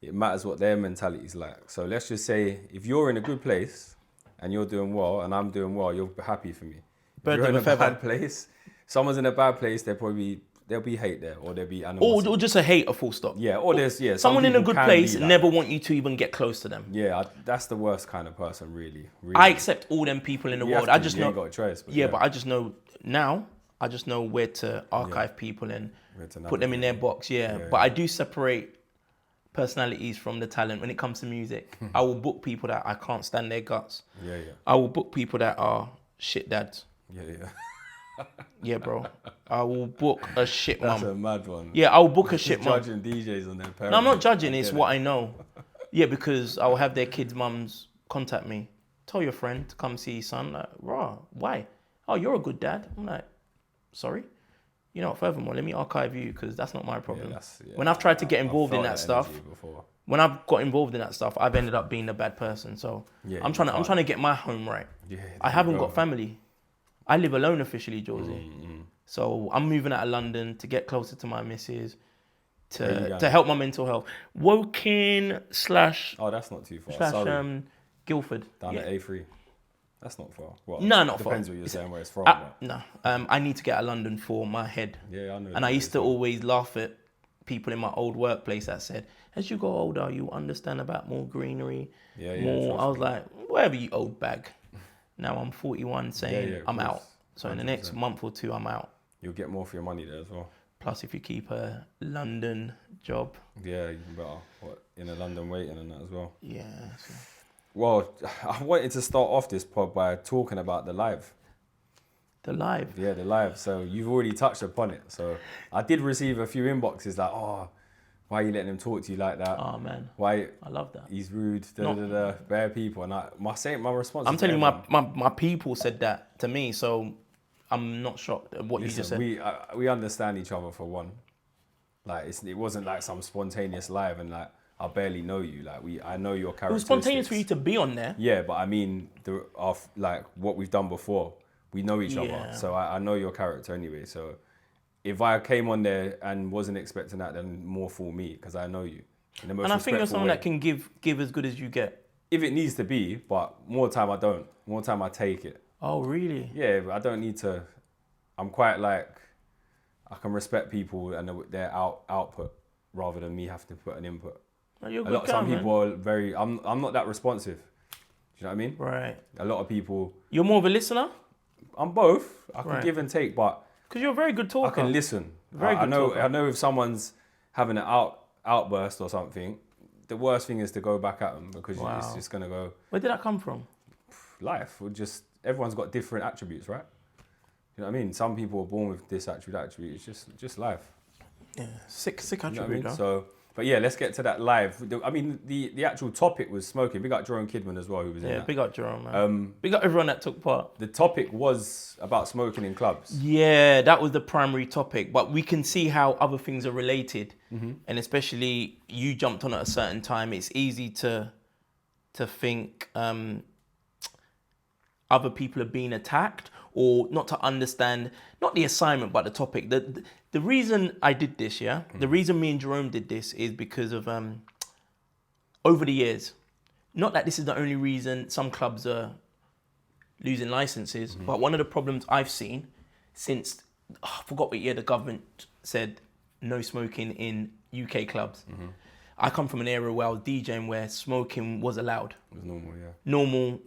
it matters what their mentality is like. So let's just say if you're in a good place and you're doing well and I'm doing well, you're happy for me. If you're in a bad place, someone's in a bad place, there'll be hate there, or there'll be animosity. Or just a hate, a full stop. Yeah, or there's someone in a good place never want you to even get close to them. Yeah, that's the worst kind of person, really. I accept all them people in the world. I just know. You ain't got a choice. But I just know now. I just know where to archive people and put them in their box. But I do separate personalities from the talent when it comes to music. I will book people that I can't stand their guts. I will book people that are shit dads. Yeah, bro. I will book a shit mum. That's a mad one. Yeah, I will book a shit mum. Judging DJs on their parents. No, I'm not judging. It's what I know. Yeah, because I will have their kids' mums contact me. Tell your friend to come see his son. Like, raw, why? Oh, you're a good dad. I'm like, sorry. You know, furthermore, let me archive you because that's not my problem. When I've tried to get involved in that stuff, when I've got involved in that stuff, I've ended up being a bad person. So I'm trying to get my home right. I haven't got family. I live alone officially, Josie. So I'm moving out of London to get closer to my missus, to help my mental health. Woking / oh, that's not too far. / Guildford. Down at A3. That's not far. Well, no, not far. Depends what you're saying, where it's from. No, I need to get out of London for my head. Yeah, I know. And I used to always laugh at people in my old workplace that said, as you go older, you understand about more greenery. Yeah. I was like, whatever, you old bag. Now I'm 41 saying I'm out. So in the next 100%. month or two, I'm out. You'll get more for your money there as well. Plus, if you keep a London job. Yeah, you better. In a London waiting and that as well. Yeah. So. Well, I wanted to start off this pod by talking about the live. The live? Yeah, the live. So you've already touched upon it. So I did receive a few inboxes like, oh, why are you letting him talk to you like that? Oh, man. Why? I love that. He's rude, bare people. And my response I'm telling you, my people said that to me, so I'm not shocked at what you just said. We understand each other for one. Like, it wasn't like some spontaneous live and like, I barely know you. Like, I know your characteristics. It was spontaneous for you to be on there. Yeah, but I mean, like what we've done before, we know each other. So I know your character anyway. So if I came on there and wasn't expecting that, then more for me, because I know you. In the most and I think you're someone way. that can give as good as you get. If it needs to be, but more time I don't. More time I take it. Oh, really? Yeah, I don't need to. I'm quite like, I can respect people and their output rather than me having to put an input. Oh, you're a good guy, some man. people are very. I'm not that responsive. Do you know what I mean? Right. A lot of people. You're more of a listener? I'm both. I can give and take, but because you're a very good talker. I can listen. Very good talker. I know if someone's having an outburst or something, the worst thing is to go back at them because it's just gonna go. Where did that come from? Life. Everyone's got different attributes, right? You know what I mean? Some people are born with this attribute, that attribute. It's just life. Yeah, sick attribute, you know what I mean? though. So, but yeah, let's get to that live. I mean, the actual topic was smoking. Big up Jerome Kidman as well, who was in that. Big up Jerome, man. Big up everyone that took part. The topic was about smoking in clubs. Yeah, that was the primary topic. But we can see how other things are related. Mm-hmm. And especially you jumped on at a certain time. It's easy to think other people are being attacked or not to understand, not the assignment, but the topic. The reason I did this, the reason me and Jerome did this is because of over the years, not that this is the only reason some clubs are losing licenses, but one of the problems I've seen since, I forgot what year the government said no smoking in UK clubs. Mm-hmm. I come from an area where I was DJing where smoking was allowed. It was normal, yeah. Normal.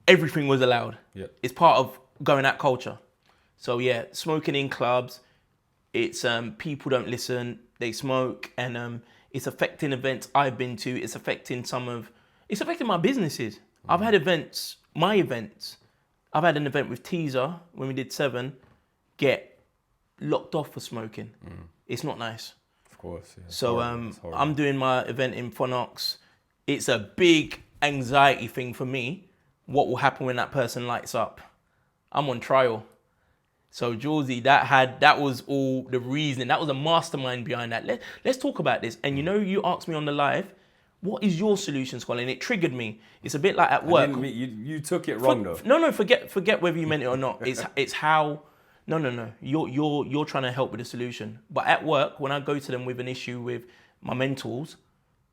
Everything was allowed. Yeah. It's part of going at culture. So yeah, smoking in clubs, it's people don't listen, they smoke, and it's affecting events I've been to, it's affecting my businesses. I've had my events. I've had an event with Teaser when we did 7 get locked off for smoking. It's not nice. Of course, yeah. So I'm doing my event in Phonox. It's a big anxiety thing for me. What will happen when that person lights up? I'm on trial. So Josie, that was all the reason. That was a mastermind behind that. Let's talk about this. And you asked me on the live, what is your solution, Scholes? And it triggered me. It's a bit like at work. You took it wrong though. No, forget whether you meant it or not. It's how. No. You're trying to help with the solution. But at work, when I go to them with an issue with my mentors,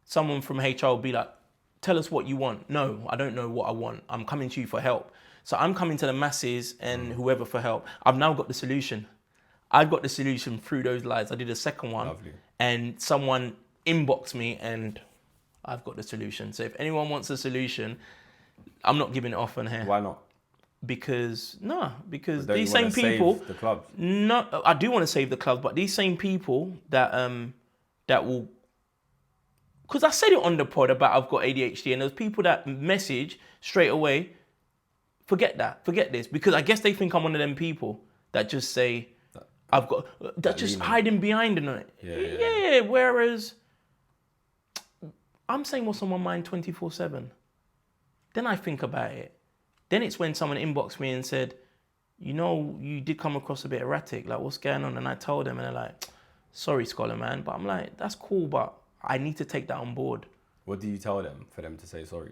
someone from HR will be like, tell us what you want. No, I don't know what I want. I'm coming to you for help. So I'm coming to the masses and whoever for help. I've now got the solution. I've got the solution through those lives. I did a second one. Lovely. And someone inboxed me and I've got the solution. So if anyone wants a solution, I'm not giving it off on here. Why not? Because these same people. Save the clubs? No, I do want to save the clubs, but these same people that will. Because I said it on the pod about I've got ADHD, and there's people that message straight away. Forget this, because I guess they think I'm one of them people that just say I've got that just hiding behind it. Yeah. Whereas I'm saying what's on my mind 24/7. Then I think about it. Then it's when someone inboxed me and said, you did come across a bit erratic. Like, what's going on? And I told them, and they're like, sorry, Scholar, man. But I'm like, that's cool, but I need to take that on board. What do you tell them for them to say sorry?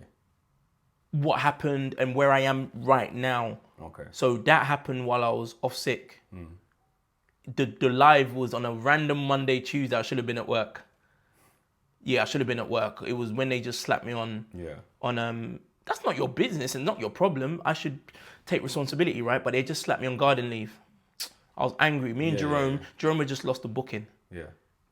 What happened and where I am right now. Okay. So that happened while I was off sick. The live was on a random Monday, Tuesday. I should have been at work. Yeah, I should have been at work. It was when they just slapped me on. Yeah. On that's not your business and not your problem. I should take responsibility, right? But they just slapped me on garden leave. I was angry. Me and Jerome had just lost the booking. Yeah.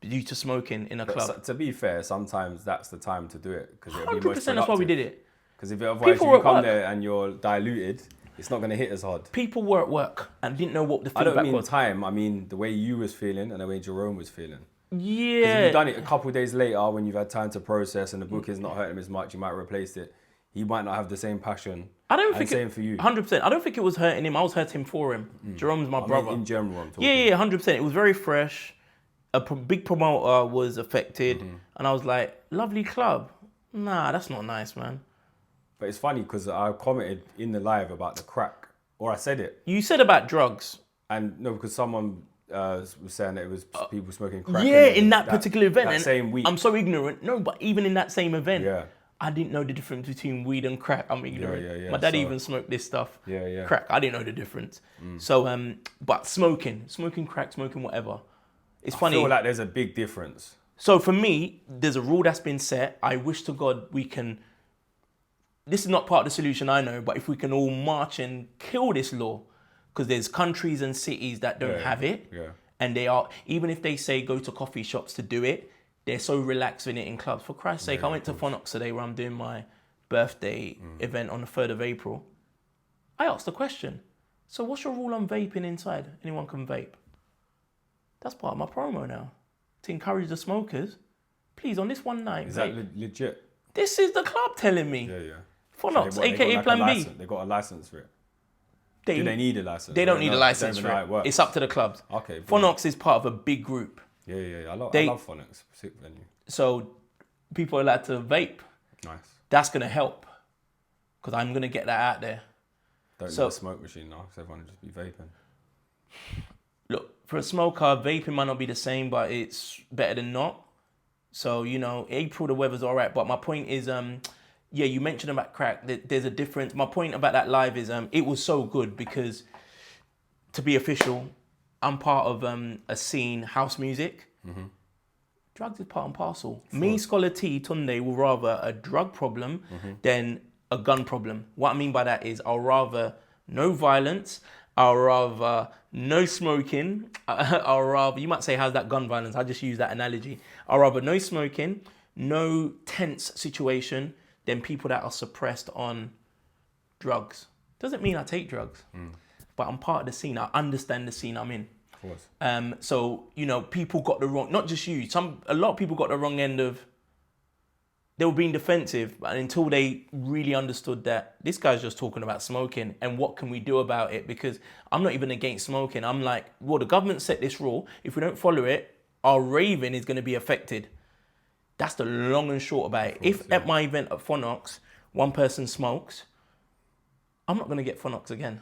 Due to smoking in a club. To be fair, sometimes that's the time to do it because 100%. That's why we did it. Because otherwise, if People were you at come work. there and you're diluted, it's not going to hit as hard. People were at work and didn't know what the I feedback don't mean was. time. I mean the way you was feeling and the way Jerome was feeling. Because if Yeah. you've done it a couple of days later when you've had time to process and the book is not hurting him as much, you might have replaced it. He might not have the same passion. I don't and think same for you. 100%. I don't think it was hurting him. I was hurting for him. Jerome's my brother. In general, I'm talking. Yeah, 100%. It was very fresh. Big promoter was affected, and I was like, "Lovely club." Nah, that's not nice, man. But it's funny because I commented in the live about the crack, or I said it, You said about drugs. and no, because someone was saying that it was people smoking crack. Yeah, and in that particular event. that and same week. I'm so ignorant. No, but even in that same event, Yeah. I didn't know the difference between weed and crack. I'm ignorant. yeah. My dad So- even smoked this stuff. Yeah. Crack. I didn't know the difference. So, but smoking crack, smoking whatever. It's funny. I feel like there's a big difference. So for me, there's a rule that's been set. I wish to God we can. This is not part of the solution, I know, but if we can all march and kill this law, because there's countries and cities that don't have it, and they are, even if they say go to coffee shops to do it, they're so relaxed in it in clubs. For Christ's sake, I went to Phonox today where I'm doing my birthday event on the 3rd of April. I asked the question, so what's your rule on vaping inside? Anyone can vape. That's part of my promo now, to encourage the smokers. Please, on this one night, Is vape. that legit? This is the club telling me. Yeah. Phonox, So they aka got Plan a B. license. They got a license for it. Do they need a license? They don't need a license Don't for even know how it. it works. It's up to the clubs. Okay. Phonox is part of a big group. Yeah. I love Phonics. Sick venue. So people are allowed to vape. Nice. That's going to help. Because I'm going to get that out there. Don't need a smoke machine now, because everyone will just be vaping. Look, for a smoker, vaping might not be the same, but it's better than not. So, April, the weather's all right. But my point is, you mentioned about crack. There's a difference. My point about that live is it was so good because, to be official, I'm part of a scene, house music. Drugs is part and parcel. Me, Scholar T, Tunde will rather a drug problem than a gun problem. What I mean by that is I'll rather no violence. I'll rather no smoking. I'll rather, you might say, how's that gun violence? I just use that analogy. I'll rather no smoking, no tense situation than people that are suppressed on drugs. Doesn't mean I take drugs, but I'm part of the scene. I understand the scene I'm in. Of course. So, people got the wrong, not just you, a lot of people got the wrong end of, they were being defensive, but until they really understood that this guy's just talking about smoking and what can we do about it? Because I'm not even against smoking. I'm like, well, the government set this rule. If we don't follow it, our raving is going to be affected. That's the long and short about it. If at my event at Phonox, one person smokes, I'm not going to get Phonox again.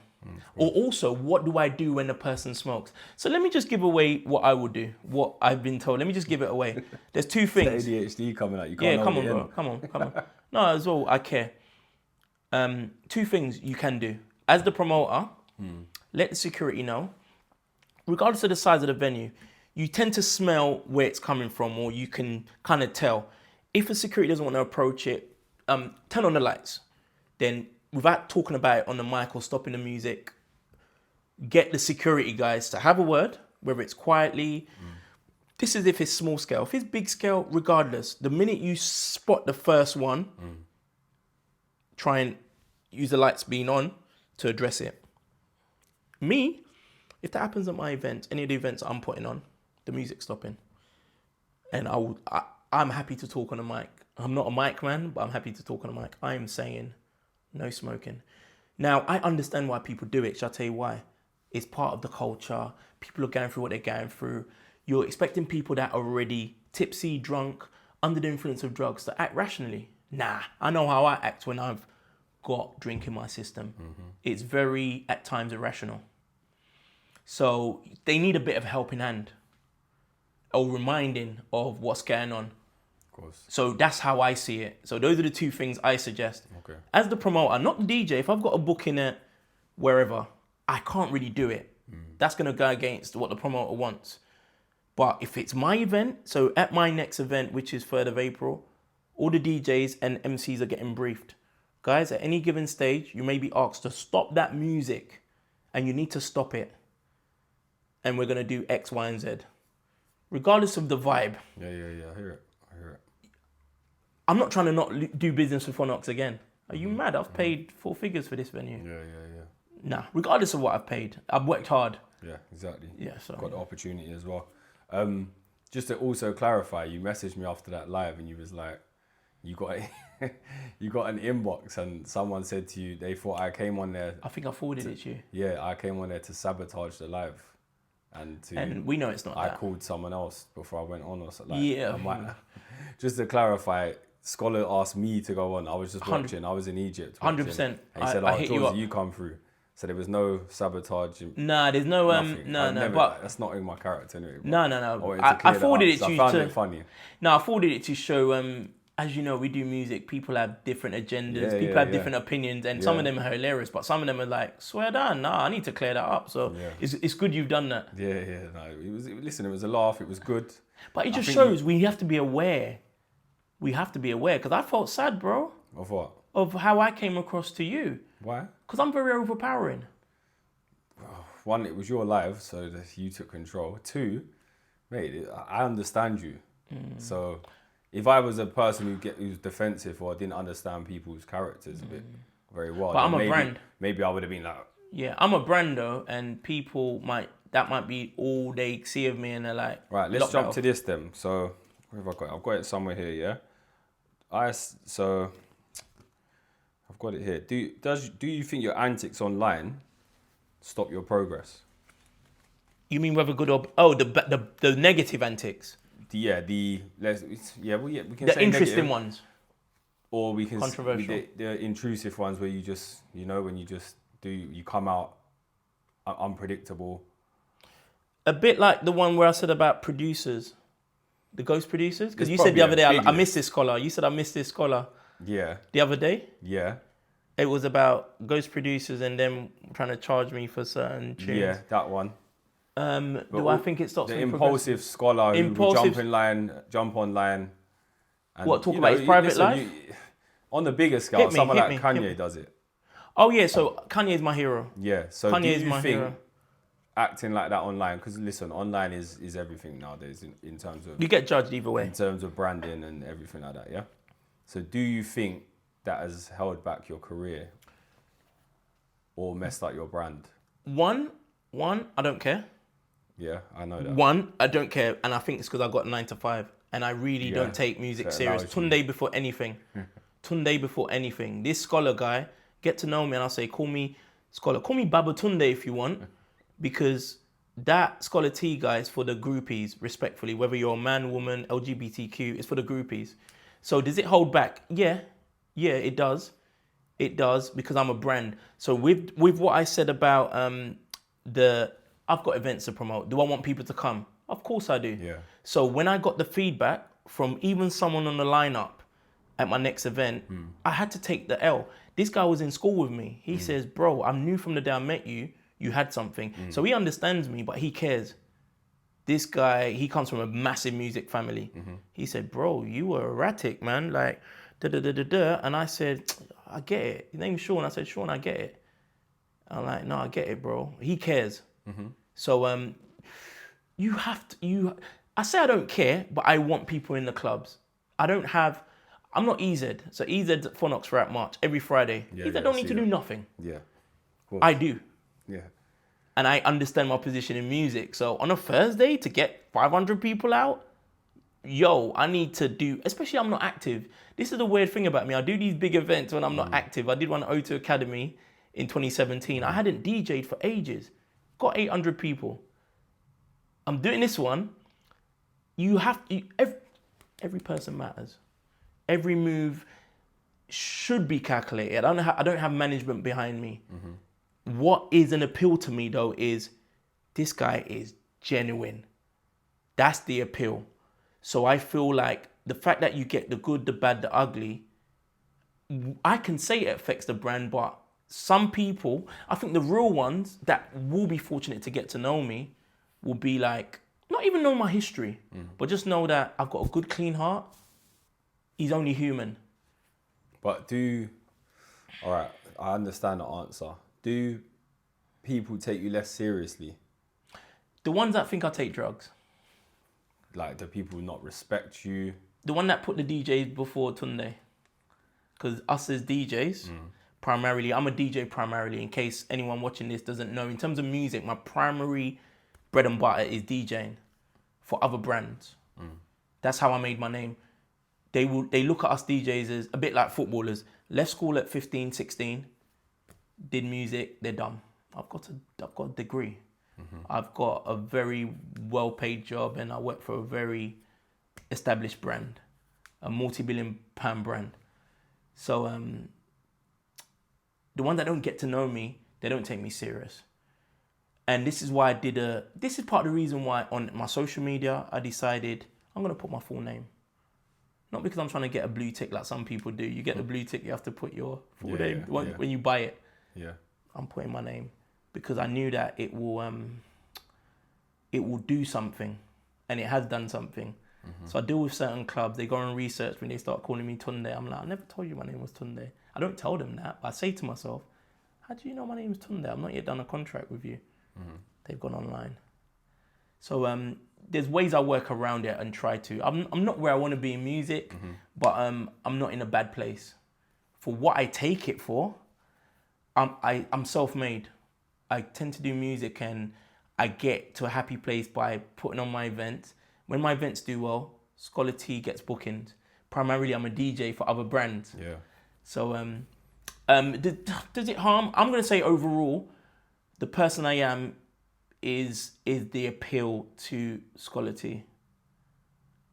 Or also, what do I do when a person smokes? So let me just give away what I would do, what I've been told. Let me just give it away. There's two things. ADHD coming out. You can't Come hold on, it bro. in. Come on. No, as well, I care. Two things you can do. As the promoter, let the security know, regardless of the size of the venue, you tend to smell where it's coming from, or you can kind of tell. If a security doesn't want to approach it, turn on the lights. Then, without talking about it on the mic or stopping the music, get the security guys to have a word, whether it's quietly. This is if it's small scale. If it's big scale, regardless, the minute you spot the first one, try and use the lights being on to address it. Me, if that happens at my event, any of the events I'm putting on, the music's stopping. And I'm happy to talk on a mic. I'm not a mic man, but I'm happy to talk on a mic. I am saying no smoking. Now, I understand why people do it. Shall I tell you why? It's part of the culture. People are going through what they're going through. You're expecting people that are already tipsy, drunk, under the influence of drugs to act rationally. Nah, I know how I act when I've got drink in my system. It's very, at times, irrational. So they need a bit of a helping hand or reminding of what's going on. Of course. So that's how I see it. So those are the two things I suggest. Okay. As the promoter, not the DJ, if I've got a booking at wherever, I can't really do it. That's going to go against what the promoter wants. But if it's my event, so at my next event, which is 3rd of April, all the DJs and MCs are getting briefed. Guys, at any given stage, you may be asked to stop that music and you need to stop it. And we're going to do X, Y, and Z. Regardless of the vibe. Yeah. I hear it. I'm not trying to not do business with Phonox again. Are you mad? I've paid 4 figures for this venue. Yeah. Nah, regardless of what I've paid, I've worked hard. Yeah, exactly. Yeah, so Got the opportunity as well. Just to also clarify, you messaged me after that live and you was like, you got you got an inbox and someone said to you they thought I came on there. I think I forwarded it to you. Yeah, I came on there to sabotage the live, and we know it's not I that. called someone else before I went on or something. Yeah. Just to clarify, Scholar asked me to go on. I was just watching. I was in Egypt. 100%. And he said, I hit you up. You come through. So there was no sabotage. Nah, there's no but that's not in my character anyway. No. I forwarded it to you. I found it funny. No, I forwarded it to show. As you know, we do music. People have different agendas. People have different opinions, and some of them are hilarious. But some of them are like, swear down. Nah, I need to clear that up. So it's good you've done that. Yeah. No, it was a laugh. It was good. But it just shows we have to be aware. We have to be aware because I felt sad, bro. Of what? Of how I came across to you. Why? Because I'm very overpowering. One, it was your life, so that you took control. Two, mate, I understand you. So if I was a person who's defensive or didn't understand people's characters a bit very well, but I'm a brand. Maybe I would have been like, yeah, I'm a brand though, and people might be all they see of me, and they're like, right. Let's jump to this then. So where have I got it? I've got it somewhere here. Yeah. So I've got it here. Do you think your antics online stop your progress? You mean whether good or the negative antics? We can the say interesting negative, ones, or we can controversial. The intrusive ones where you just when you just you come out unpredictable. A bit like the one where I said about producers, the ghost producers, because It's you said the other day probably a I big missed this scholar. You said I missed this scholar. Yeah. The other day. Yeah. It was about ghost producers and them trying to charge me for certain tunes. Yeah, that one. I think it stops the me impulsive scholar who will jump online. And, what, talk about his private life? On the bigger scale, someone like Kanye does it. Oh yeah, so Kanye's my hero. Yeah, so Kanye do is you my think hero. acting like that online, because listen, online is everything nowadays in terms of... You get judged either way. In terms of branding and everything like that, yeah? So do you think that has held back your career or messed up your brand? One, I don't care. Yeah, I know that. One, I don't care, and I think it's because I got 9 to 5, and I really don't take music serious. Tunde before anything. Tunde before anything. This scholar guy, get to know me, and I'll say, call me scholar. Call me Baba Tunde if you want, because that Scholar T guy is for the groupies, respectfully. Whether you're a man, woman, LGBTQ, it's for the groupies. So does it hold back? Yeah, it does. It does, because I'm a brand. So with what I said about I've got events to promote. Do I want people to come? Of course I do. Yeah. So when I got the feedback from even someone on the lineup at my next event, I had to take the L. This guy was in school with me. He says, bro, I knew from the day I met you, you had something. So he understands me, but he cares. This guy, he comes from a massive music family. He said, bro, you were erratic, man. Like, da-da-da-da-da. And I said, I get it. His name's Sean. I said, Sean, I get it. I'm like, no, I get it, bro. He cares. So you have to, I say I don't care, but I want people in the clubs. I'm not EZ. So EZ's at Phonox throughout March, every Friday. EZ don't need to do nothing. Yeah. I do. Yeah. And I understand my position in music. So on a Thursday to get 500 people out, I need to do, especially I'm not active. This is the weird thing about me. I do these big events when I'm not active. I did one at O2 Academy in 2017. I hadn't DJ'd for ages. Got 800 people. I'm doing this one. Every person matters. Every move should be calculated. I don't have management behind me. What is an appeal to me though is this guy is genuine. That's the appeal. So I feel like the fact that you get the good, the bad, the ugly, I can say it affects the brand, but some people, I think the real ones that will be fortunate to get to know me will be like, not even know my history, but just know that I've got a good, clean heart. He's only human. But all right, I understand the answer. Do people take you less seriously? The ones that think I take drugs. Like, do people not respect you? The one that put the DJs before Tunde. because us as DJs, primarily, I'm a DJ primarily, in case anyone watching this doesn't know. In terms of music, my primary bread and butter is DJing for other brands. That's how I made my name. They look at us DJs as a bit like footballers. Left school at 15, 16, did music, they're done. I've got a degree. I've got a very well-paid job, and I work for a very established brand, a multi-billion pound brand. So the ones that don't get to know me, they don't take me serious. And this is why this is part of the reason why on my social media, I decided I'm going to put my full name. Not because I'm trying to get a blue tick like some people do. You get the blue tick, you have to put your full name when you buy it. Yeah. I'm putting my name because I knew that it will do something, and it has done something. So I deal with certain clubs. They go and research when they start calling me Tunde. I'm like, I never told you my name was Tunde. I don't tell them that, but I say to myself, how do you know my name is Tunde? I've not yet done a contract with you. They've gone online. So there's ways I work around it and try to. I'm not where I want to be in music, but I'm not in a bad place. For what I take it for, I'm self-made. I tend to do music, and I get to a happy place by putting on my events. When my events do well, Scholar T gets bookings. Primarily, I'm a DJ for other brands. Yeah. So does it harm? I'm going to say overall, the person I am is the appeal to Scholar T.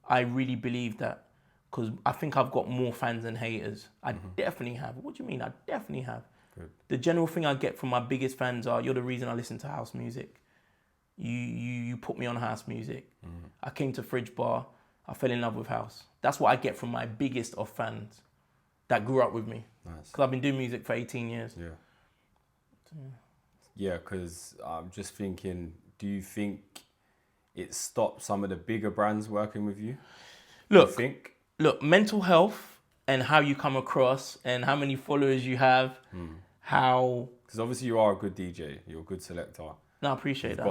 I really believe that, because I think I've got more fans than haters. I definitely have. What do you mean? I definitely have. Good. The general thing I get from my biggest fans are, you're the reason I listen to house music. You put me on house music. I came to Fridge Bar. I fell in love with house. That's what I get from my biggest of fans that grew up with me. Nice. Because I've been doing music for 18 years. Yeah. Yeah, because I'm just thinking, do you think it stopped some of the bigger brands working with you? Look, mental health and how you come across and how many followers you have, how... Because obviously you are a good DJ. You're a good selector. No, I appreciate that.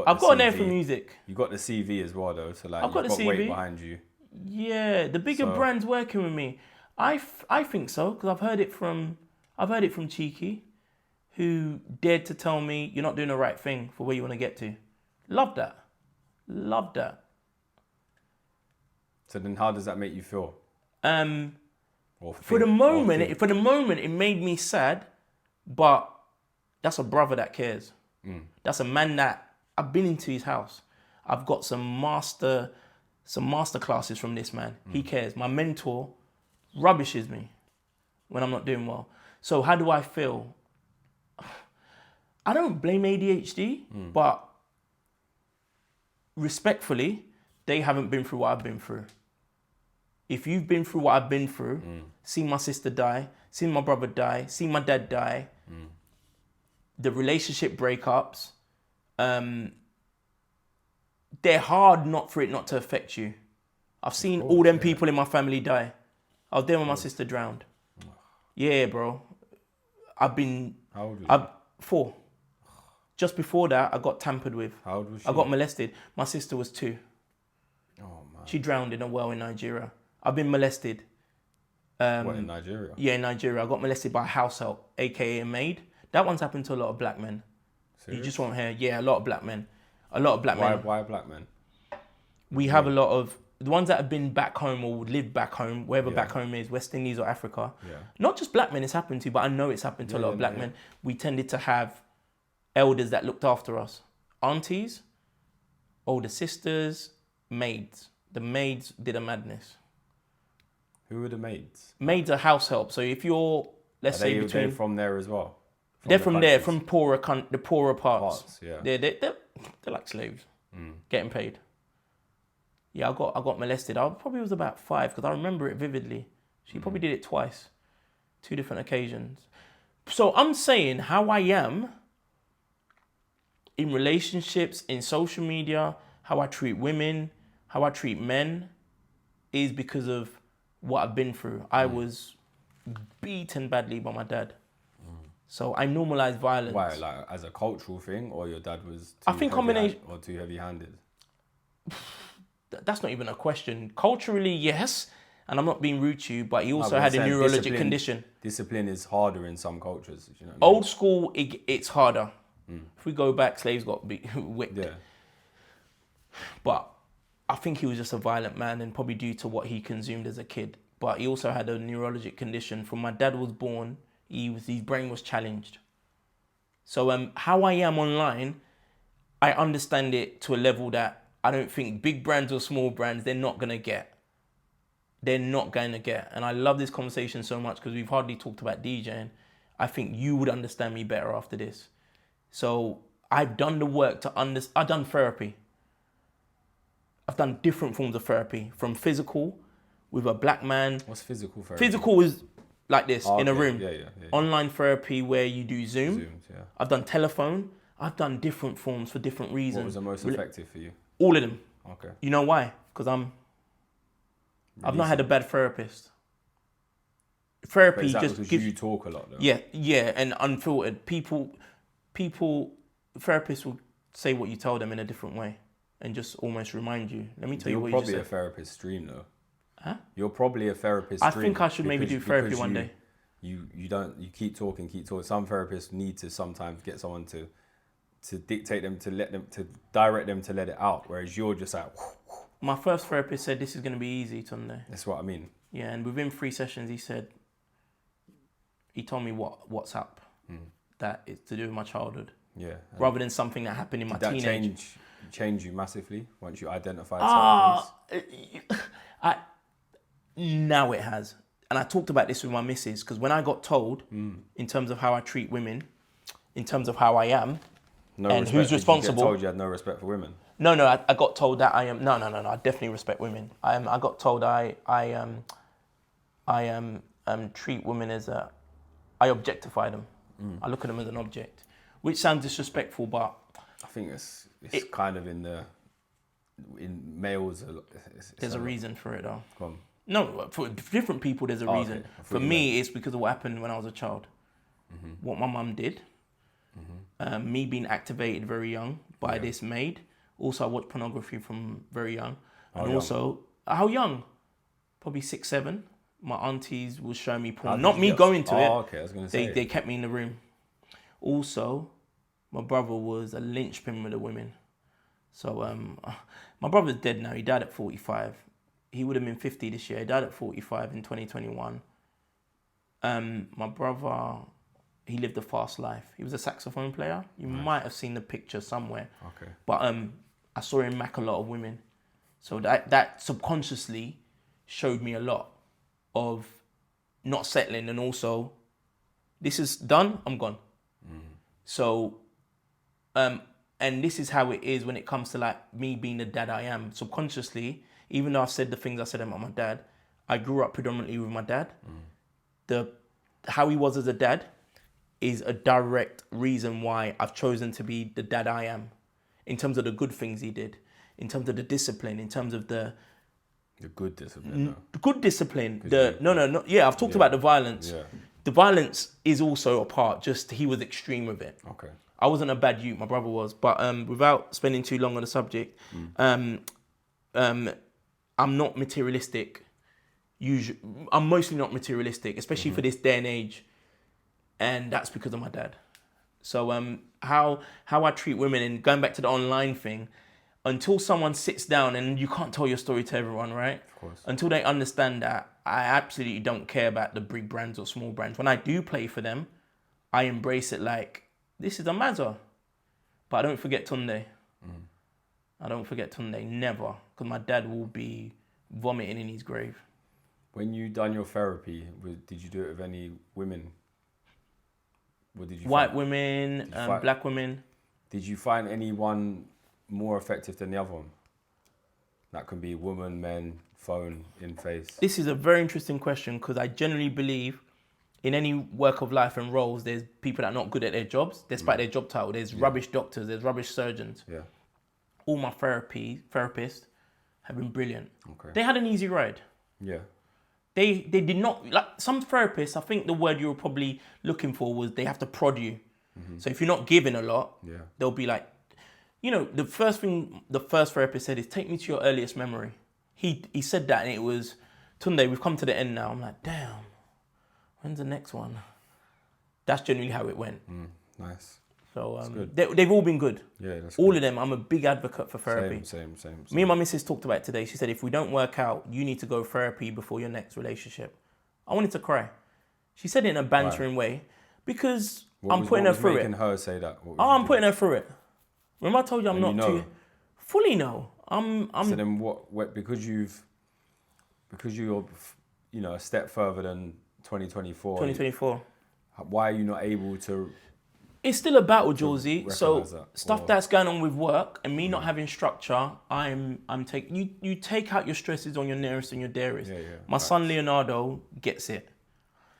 I've got an ear for music. You've got the CV as well, though. So like, I've got you've got the CV. weight behind you. Yeah, the bigger brands working with me. I think so, because I've heard it from Cheeky, who dared to tell me you're not doing the right thing for where you want to get to. Love that. So then, how does that make you feel? For the moment, it made me sad, but that's a brother that cares. That's a man that I've been into his house. I've got some master classes from this man. He cares. My mentor rubbishes me when I'm not doing well. So how do I feel? I don't blame ADHD, but respectfully, they haven't been through what I've been through. If you've been through what I've been through, seen my sister die, seen my brother die, seen my dad die, the relationship breakups, they're hard for it not to affect you. I've seen all them people in my family die. I was there when my sister drowned. Yeah, bro. How old was you? 4. Just before that, I got tampered with. How old was she? I got molested. My sister was 2. Oh, man. She drowned in a well in Nigeria. I've been molested. What, in Nigeria? Yeah, in Nigeria. I got molested by a house help, aka a maid. That one's happened to a lot of black men. Serious? You just won't hear. Yeah, a lot of black men. Men. Why black men? We have a lot of... The ones that have been back home or live back home, wherever back home is, West Indies or Africa. Yeah. Not just black men it's happened to, but I know it's happened to a lot of black men. We tended to have elders that looked after us. Aunties, older sisters, maids. The maids did a madness. Who are the maids? Maids are house help. So if you're, let's say between... They're from there as well? They're from there, from the poorer parts. Yeah. They're like slaves, getting paid. Yeah, I got molested. I probably was about 5 because I remember it vividly. She probably did it twice, 2 different occasions. So I'm saying how I am in relationships, in social media, how I treat women, how I treat men, is because of what I've been through. I was beaten badly by my dad. So I normalized violence. Why, like as a cultural thing, or your dad was too heavy-handed? That's not even a question. Culturally, yes. And I'm not being rude to you, but he also but had a I'm saying neurologic condition. Discipline is harder in some cultures. You know what I mean? Old school, it's harder. If we go back, slaves got whipped. Yeah. But I think he was just a violent man, and probably due to what he consumed as a kid. But he also had a neurologic condition. From my dad was born, his brain was challenged. So how I am online, I understand it to a level that I don't think big brands or small brands, they're not going to get. They're not going to get. And I love this conversation so much because we've hardly talked about DJing. I think you would understand me better after this. So I've done the work to understand. I've done therapy. I've done different forms of therapy, from physical with a black man. What's physical therapy? Physical is like this, in a room. Yeah. Online therapy where you do Zoom. Zooms, yeah. I've done telephone. I've done different forms for different reasons. What was the most effective for you? All of them. Okay. You know why? Because I've not had a bad therapist. But Therapy is that just because gives you talk a lot though? Yeah, and unfiltered. People, therapists will say what you tell them in a different way and just almost remind you. Let me tell you what you just You're probably said. a therapist stream though. Huh? You're probably a therapist I stream. think I should maybe do therapy one day. You keep talking. Some therapists need to sometimes get someone to dictate them, to direct them to let it out. Whereas you're just like, My first therapist said this is going to be easy, Tunde. that's what I mean. Yeah, and within 3 sessions, he told me what's up. That it's to do with my childhood. Yeah. Rather than something that happened in my Did that teenage. change you massively once you identified certain things? Now it has. And I talked about this with my missus, because when I got told, in terms of how I treat women, in terms of how I am, and who's responsible. Did you get told you had no respect for women? No, I got told that I am. No. I definitely respect women. I got told I treat women as I objectify them. I look at them as an object, which sounds disrespectful, but I think it's kind of in males. There's a reason for it though. Come on. No, for different people, there's a reason. Okay. For me, it's because of what happened when I was a child. What my mum did. Me being activated very young by this maid. Also, I watched pornography from very young. How young? Probably 6, 7. My aunties will show me porn. Not me going to it. Okay, I was going to say. They kept me in the room. Also, my brother was a linchpin with the women. So my brother's dead now. He died at 45. He would have been 50 this year. He died at 45 in 2021. My brother, he lived a fast life. He was a saxophone player. You might have seen the picture somewhere. Okay. But I saw him mack a lot of women. So that subconsciously showed me a lot of not settling, and also, this is done, I'm gone. So, and this is how it is when it comes to like me being the dad I am. Subconsciously, even though I've said the things I said about my dad, I grew up predominantly with my dad. How he was as a dad is a direct reason why I've chosen to be the dad I am, in terms of the good things he did, in terms of the discipline, in terms of the good discipline. The good discipline. I've talked about the violence. Yeah. The violence is also a part, just he was extreme with it. Okay. I wasn't a bad youth, my brother was. But without spending too long on the subject, I'm not materialistic. I'm mostly not materialistic, especially for this day and age. And that's because of my dad. So how I treat women, and going back to the online thing, until someone sits down, and you can't tell your story to everyone, right? Of course. Until they understand that, I absolutely don't care about the big brands or small brands. When I do play for them, I embrace it like, this is a mazza. But I don't forget Tunde. I don't forget Tunde, never. Because my dad will be vomiting in his grave. When you done your therapy, did you do it with any women? What did you White find? women, black women. Did you find anyone more effective than the other one? That can be woman, men, phone, in face. This is a very interesting question, because I generally believe in any work of life and roles, there's people that are not good at their jobs, despite their job title. There's rubbish doctors, there's rubbish surgeons. Yeah. All my therapists have been brilliant. Okay. They had an easy ride. Yeah. They did not, like some therapists, I think the word you were probably looking for was they have to prod you. So if you're not giving a lot, they'll be like, the first thing the first therapist said is, take me to your earliest memory. He said that, and it was Tunde, we've come to the end now. I'm like, damn, when's the next one? That's generally how it went. Nice. So good. they've all been good. Yeah, that's all good. of them. I'm a big advocate for therapy. Same. Me and my missus talked about it today. She said, if we don't work out, you need to go therapy before your next relationship. I wanted to cry. She said it in a bantering way because I'm putting her through it. What was making her say that? I'm putting her through it. Remember I told you I'm not too... Fully no. I'm... So then what because you're, a step further than 2024. 2024. Why are you not able to... It's still a battle, Josie. So stuff that's going on with work and me not having structure, I'm taking... You take out your stresses on your nearest and your dearest. Yeah, My son Leonardo gets it.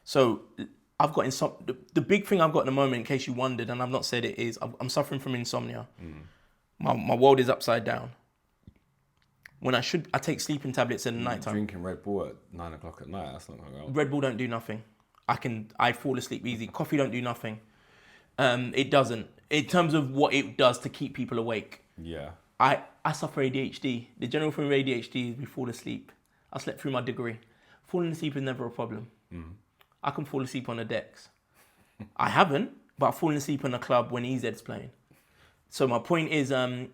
So I've got the big thing I've got at the moment, in case you wondered, and I've not said it, is I'm suffering from insomnia. My world is upside down. When I take sleeping tablets in the night time. Drinking Red Bull at 9 o'clock at night, that's not going to help. Red Bull don't do nothing. I fall asleep easy. Coffee don't do nothing. It doesn't. In terms of what it does to keep people awake. Yeah. I suffer ADHD. The general thing with ADHD is we fall asleep. I slept through my degree. Falling asleep is never a problem. I can fall asleep on the decks. I haven't, but I've fallen asleep in a club when EZ's playing. So my point is, I'm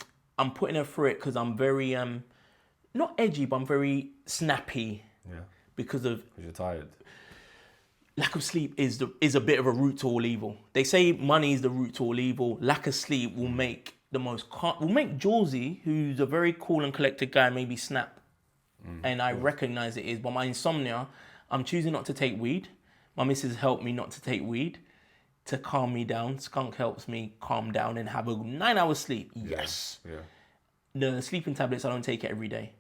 putting her through it because I'm very, not edgy, but I'm very snappy. Yeah. Because you're tired. Lack of sleep is a bit of a root to all evil. They say money is the root to all evil. Lack of sleep will make will make Josie, who's a very cool and collected guy, maybe snap. And I recognize it is, but my insomnia, I'm choosing not to take weed. My missus helped me not to take weed to calm me down. Skunk helps me calm down and have a 9-hour sleep. Yes. Yeah. The sleeping tablets, I don't take it every day.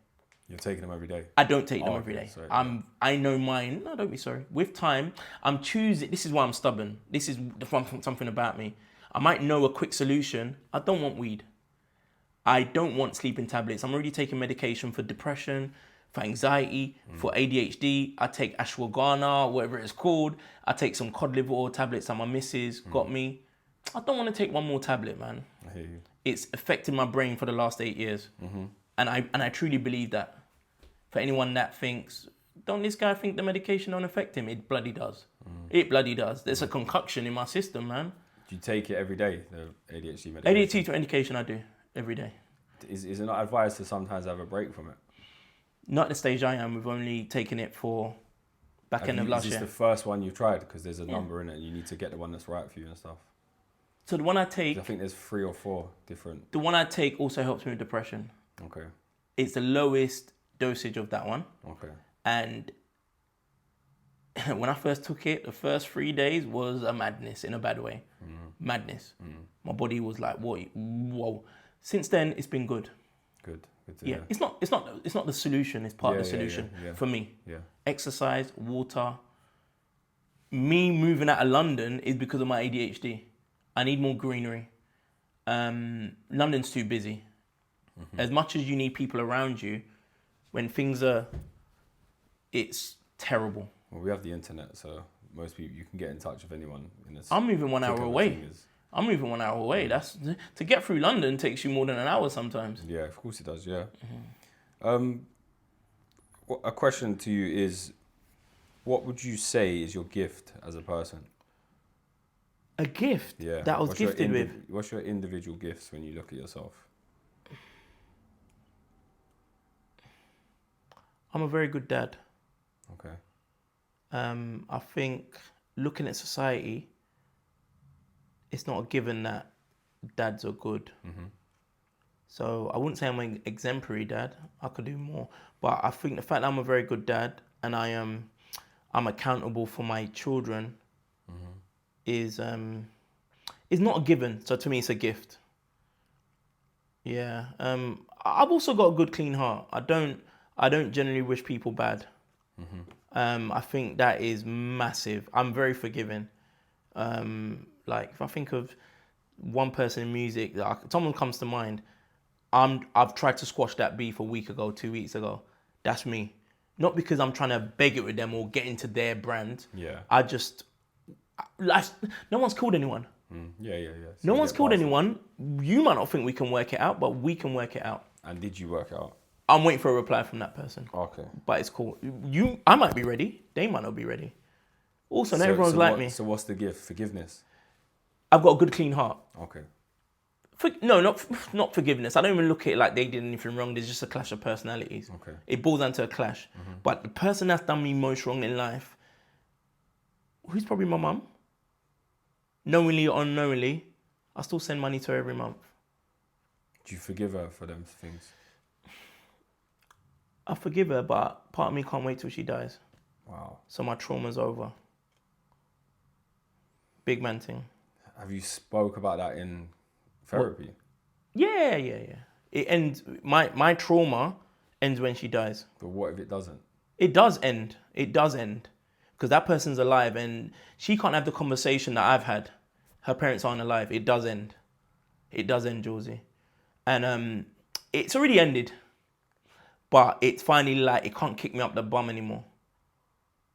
You're taking them every day? I don't take them every day. Sorry, I know mine. No, don't be sorry. With time, I'm choosing. This is why I'm stubborn. This is something about me. I might know a quick solution. I don't want weed. I don't want sleeping tablets. I'm already taking medication for depression, for anxiety, for ADHD. I take ashwagandha, whatever it's called. I take some cod liver oil tablets that my missus got me. I don't want to take one more tablet, man. I hear you. It's affected my brain for the last 8 years. And I truly believe that. For anyone that thinks, don't this guy think the medication don't affect him? It bloody does. It bloody does. There's a concoction in my system, man. Do you take it every day, the ADHD medication? ADHD medication I do every day. Is it not advised to sometimes have a break from it? Not at the stage I am. We've only taken it for back end of last year. Is this the first one you've tried? Because there's a number in it. You need to get the one that's right for you and stuff. So the one I take... I think there's 3 or 4 different... The one I take also helps me with depression. Okay. It's the lowest dosage of that one. Okay. And when I first took it, the first 3 days was a madness in a bad way. Madness. My body was like, whoa. Since then, it's been good. Good to hear. It's not the solution. It's part of the solution for me. Yeah. Exercise, water. Me moving out of London is because of my ADHD. I need more greenery. London's too busy. As much as you need people around you, when things are, it's terrible. Well, we have the internet, so most people, you can get in touch with anyone. I'm moving 1 hour away. I'm moving 1 hour away. That's to get through London takes you more than an hour sometimes. Yeah, of course it does. Yeah. A question to you is, what would you say is your gift as a person? A gift? Yeah. That I was gifted with. What's your individual gifts when you look at yourself? I'm a very good dad. Okay. I think looking at society, it's not a given that dads are good. So I wouldn't say I'm an exemplary dad. I could do more. But I think the fact that I'm a very good dad and I'm accountable for my children is not a given. So to me, it's a gift. Yeah. I've also got a good, clean heart. I don't generally wish people bad. I think that is massive. I'm very forgiving. Like if I think of one person in music, someone comes to mind. I've tried to squash that beef a week ago, 2 weeks ago. That's me. Not because I'm trying to beg it with them or get into their brand. Yeah. No one's killed anyone. Yeah. So no one's killed anyone. You might not think we can work it out, but we can work it out. And did you work it out? I'm waiting for a reply from that person. Okay. But it's cool. I might be ready. They might not be ready. Also, not everyone's like me. So what's the gift? Forgiveness? I've got a good, clean heart. Okay. Not forgiveness. I don't even look at it like they did anything wrong. There's just a clash of personalities. Okay. It boils down to a clash. But the person that's done me most wrong in life, who's probably my mum, knowingly or unknowingly, I still send money to her every month. Do you forgive her for them things? I forgive her, but part of me can't wait till she dies. Wow. So my trauma's over. Big man thing. Have you spoke about that in therapy? Yeah. It ends. My trauma ends when she dies. But what if it doesn't? It does end. Because that person's alive and she can't have the conversation that I've had. Her parents aren't alive. It does end. Josie. And it's already ended. But it's finally like, it can't kick me up the bum anymore.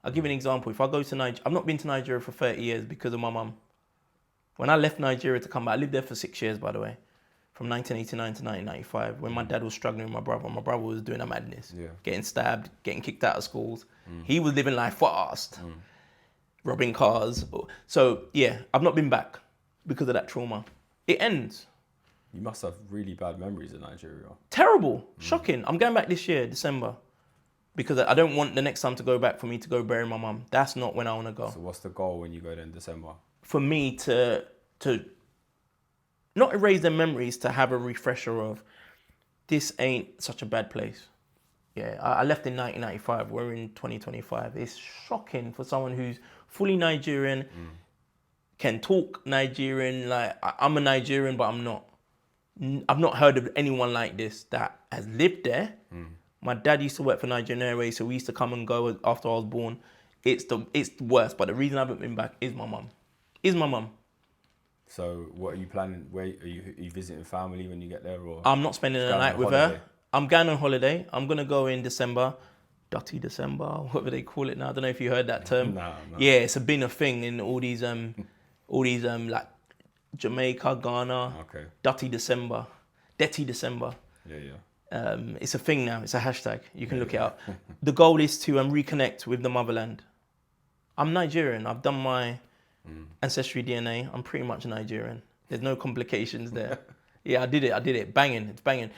I'll give you an example. If I go to Nigeria, I've not been to Nigeria for 30 years because of my mum. When I left Nigeria to come back, I lived there for 6 years, by the way. From 1989 to 1995, when my dad was struggling with my brother. My brother was doing a madness. Yeah. Getting stabbed, getting kicked out of schools. He was living life fast. Robbing cars. So, yeah, I've not been back because of that trauma. It ends. You must have really bad memories in Nigeria. Terrible. Shocking. I'm going back this year, December. Because I don't want the next time to go back for me to go bury my mum. That's not when I want to go. So what's the goal when you go there in December? For me to not erase their memories, to have a refresher of, this ain't such a bad place. Yeah, I left in 1995. We're in 2025. It's shocking for someone who's fully Nigerian, can talk Nigerian. Like, I'm a Nigerian, but I'm not. I've not heard of anyone like this that has lived there. My dad used to work for Nigerian Airways, so we used to come and go after I was born. It's the worst, but the reason I haven't been back is my mum. So what are you planning? Where are you visiting family when you get there, or I'm not spending a night with her. I'm going on holiday. I'm gonna go in December, Dirty December, whatever they call it now. I don't know if you heard that term. No. Yeah, it's been a thing in all these like Jamaica, Ghana. Okay. Dirty December. Yeah. It's a thing now. It's a hashtag. You can look it up. The goal is to reconnect with the motherland. I'm Nigerian. I've done my ancestry DNA. I'm pretty much Nigerian. There's no complications there. Yeah, I did it. Banging. It's banging.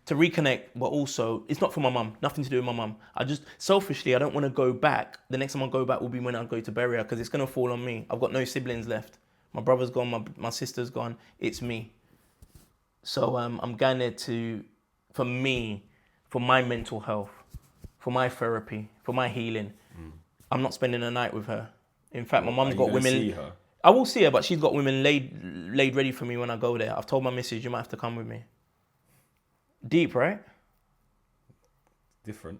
To reconnect, but also, it's not for my mum. Nothing to do with my mum. Selfishly, I don't want to go back. The next time I go back will be when I go to bury her, because it's going to fall on me. I've got no siblings left. My brother's gone. My sister's gone. It's me. So I'm going there for me, for my mental health, for my therapy, for my healing. I'm not spending a night with her. In fact, my mum's got women. See her? I will see her, but she's got women laid ready for me when I go there. I've told my missus, you might have to come with me. Deep, right? Different.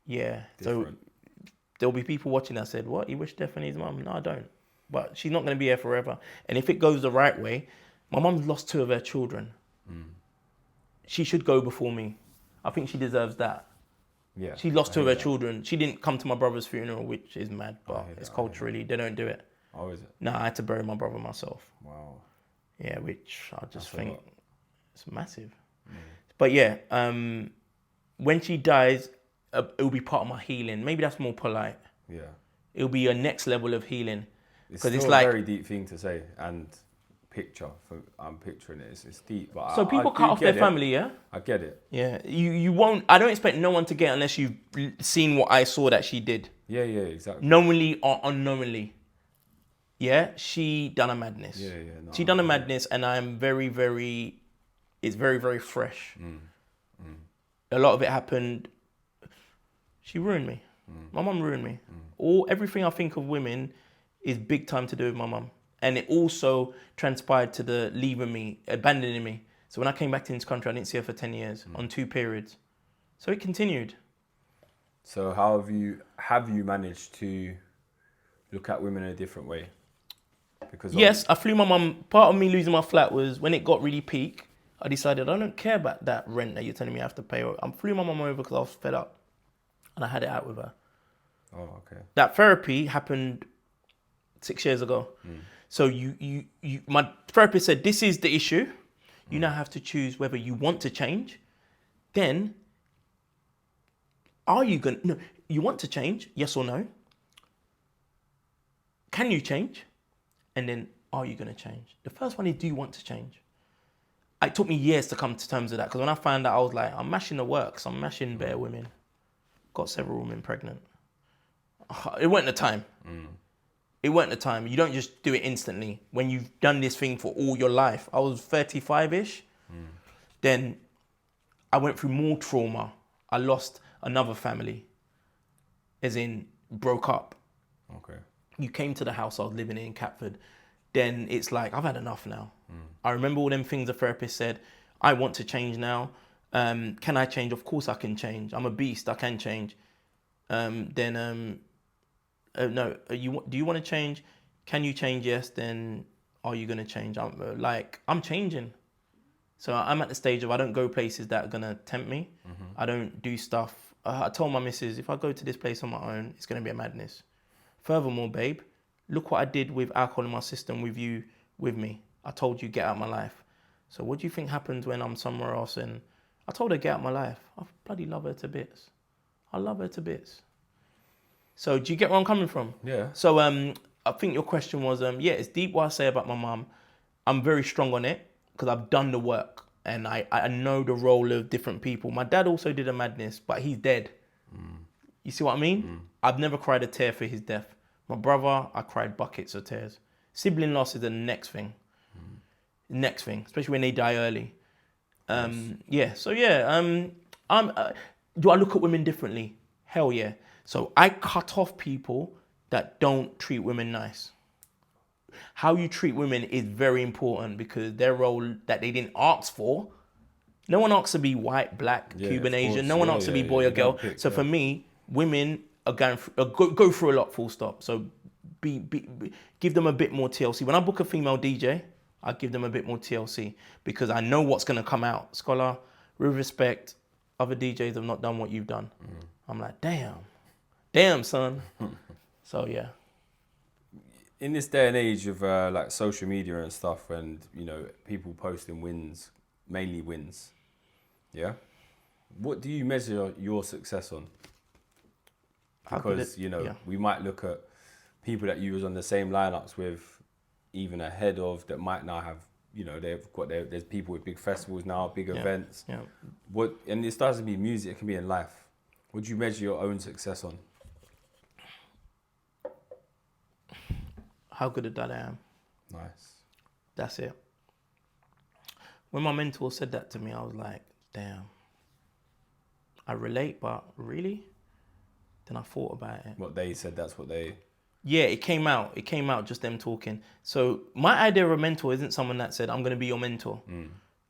Yeah. Different. So there'll be people watching that said, what? You wish death on his mum? No, I don't. But she's not going to be here forever. And if it goes the right way, my mum's lost 2 of her children. She should go before me. I think she deserves that. Yeah. She lost 2 of her children. She didn't come to my brother's funeral, which is mad, but it's culturally, they don't do it. Oh, is it? No, I had to bury my brother myself. Wow. Yeah, which I just think it's massive. Mm. But yeah, when she dies, it'll be part of my healing. Maybe that's more polite. Yeah. It'll be a next level of healing. It's still a very deep thing to say and picture. I'm picturing it. It's deep. But so people cut off their family, yeah? I get it. Yeah. You won't. I don't expect no one to get unless you've seen what I saw that she did. Yeah, exactly. Knowingly or unknowingly. Yeah, she done a madness. Yeah. No, she done a madness, and I'm very, very. It's very, very fresh. A lot of it happened. She ruined me. My mum ruined me. Everything I think of women is big time to do with my mum. And it also transpired to the leaving me, abandoning me. So when I came back to this country, I didn't see her for 10 years on 2 periods. So it continued. So how have you managed to look at women in a different way? Because yes, I flew my mum. Part of me losing my flat was when it got really peak, I decided I don't care about that rent that you're telling me I have to pay. I flew my mum over because I was fed up. And I had it out with her. Oh, okay. That therapy happened 6 years ago. So my therapist said, this is the issue. You now have to choose whether you want to change. Then Are you going to, no, you want to change? Yes or no? Can you change? And then, are you going to change? The first one is, do you want to change? It took me years to come to terms with that, because when I found out, I was like, I'm mashing the works. I'm mashing bare women. Got several women pregnant. It wasn't the time. It wasn't the time. You don't just do it instantly. When you've done this thing for all your life. I was 35-ish. Then I went through more trauma. I lost another family. As in, broke up. Okay. You came to the house I was living in Catford. Then it's like, I've had enough now. I remember all them things the therapist said. I want to change now. Can I change? Of course I can change. I'm a beast. I can change. No. Do you want to change? Can you change? Yes. Then are you going to change? I'm changing. So I'm at the stage of, I don't go places that are going to tempt me. I don't do stuff. I told my missus, if I go to this place on my own, it's going to be a madness. Furthermore, babe, look what I did with alcohol in my system with you, with me. I told you, get out of my life. So what do you think happens when I'm somewhere else? And I told her, get out of my life. I bloody love her to bits. I love her to bits. So do you get where I'm coming from? Yeah. So I think your question was, it's deep what I say about my mum. I'm very strong on it because I've done the work and I know the role of different people. My dad also did a madness, but he's dead. You see what I mean? I've never cried a tear for his death. My brother, I cried buckets of tears. Sibling loss is the next thing. Next thing, especially when they die early. Do I look at women differently? Hell yeah. So I cut off people that don't treat women nice. How you treat women is very important because their role that they didn't ask for. No one asks to be white, black, Cuban, Asian. No one asks to be boy or girl. So for me, women are going through, go through a lot, full stop. So give them a bit more TLC. When I book a female DJ, I give them a bit more TLC because I know what's going to come out. Scholar, with respect, other DJs have not done what you've done. I'm like, damn, son. So yeah. In this day and age of like social media and stuff, and people posting wins, mainly wins. Yeah. What do you measure your success on? Because we might look at people that you was on the same lineups with, even ahead of, that might now have, there's people with big festivals now, big events. Yeah. And this doesn't be music, it can be in life. What do you measure your own success on? How good a dad I am. Nice. That's it. When my mentor said that to me, I was like, damn. I relate, but really? Then I thought about it. What they said, that's what they... Yeah, it came out. It came out just them talking. So my idea of a mentor isn't someone that said, I'm going to be your mentor.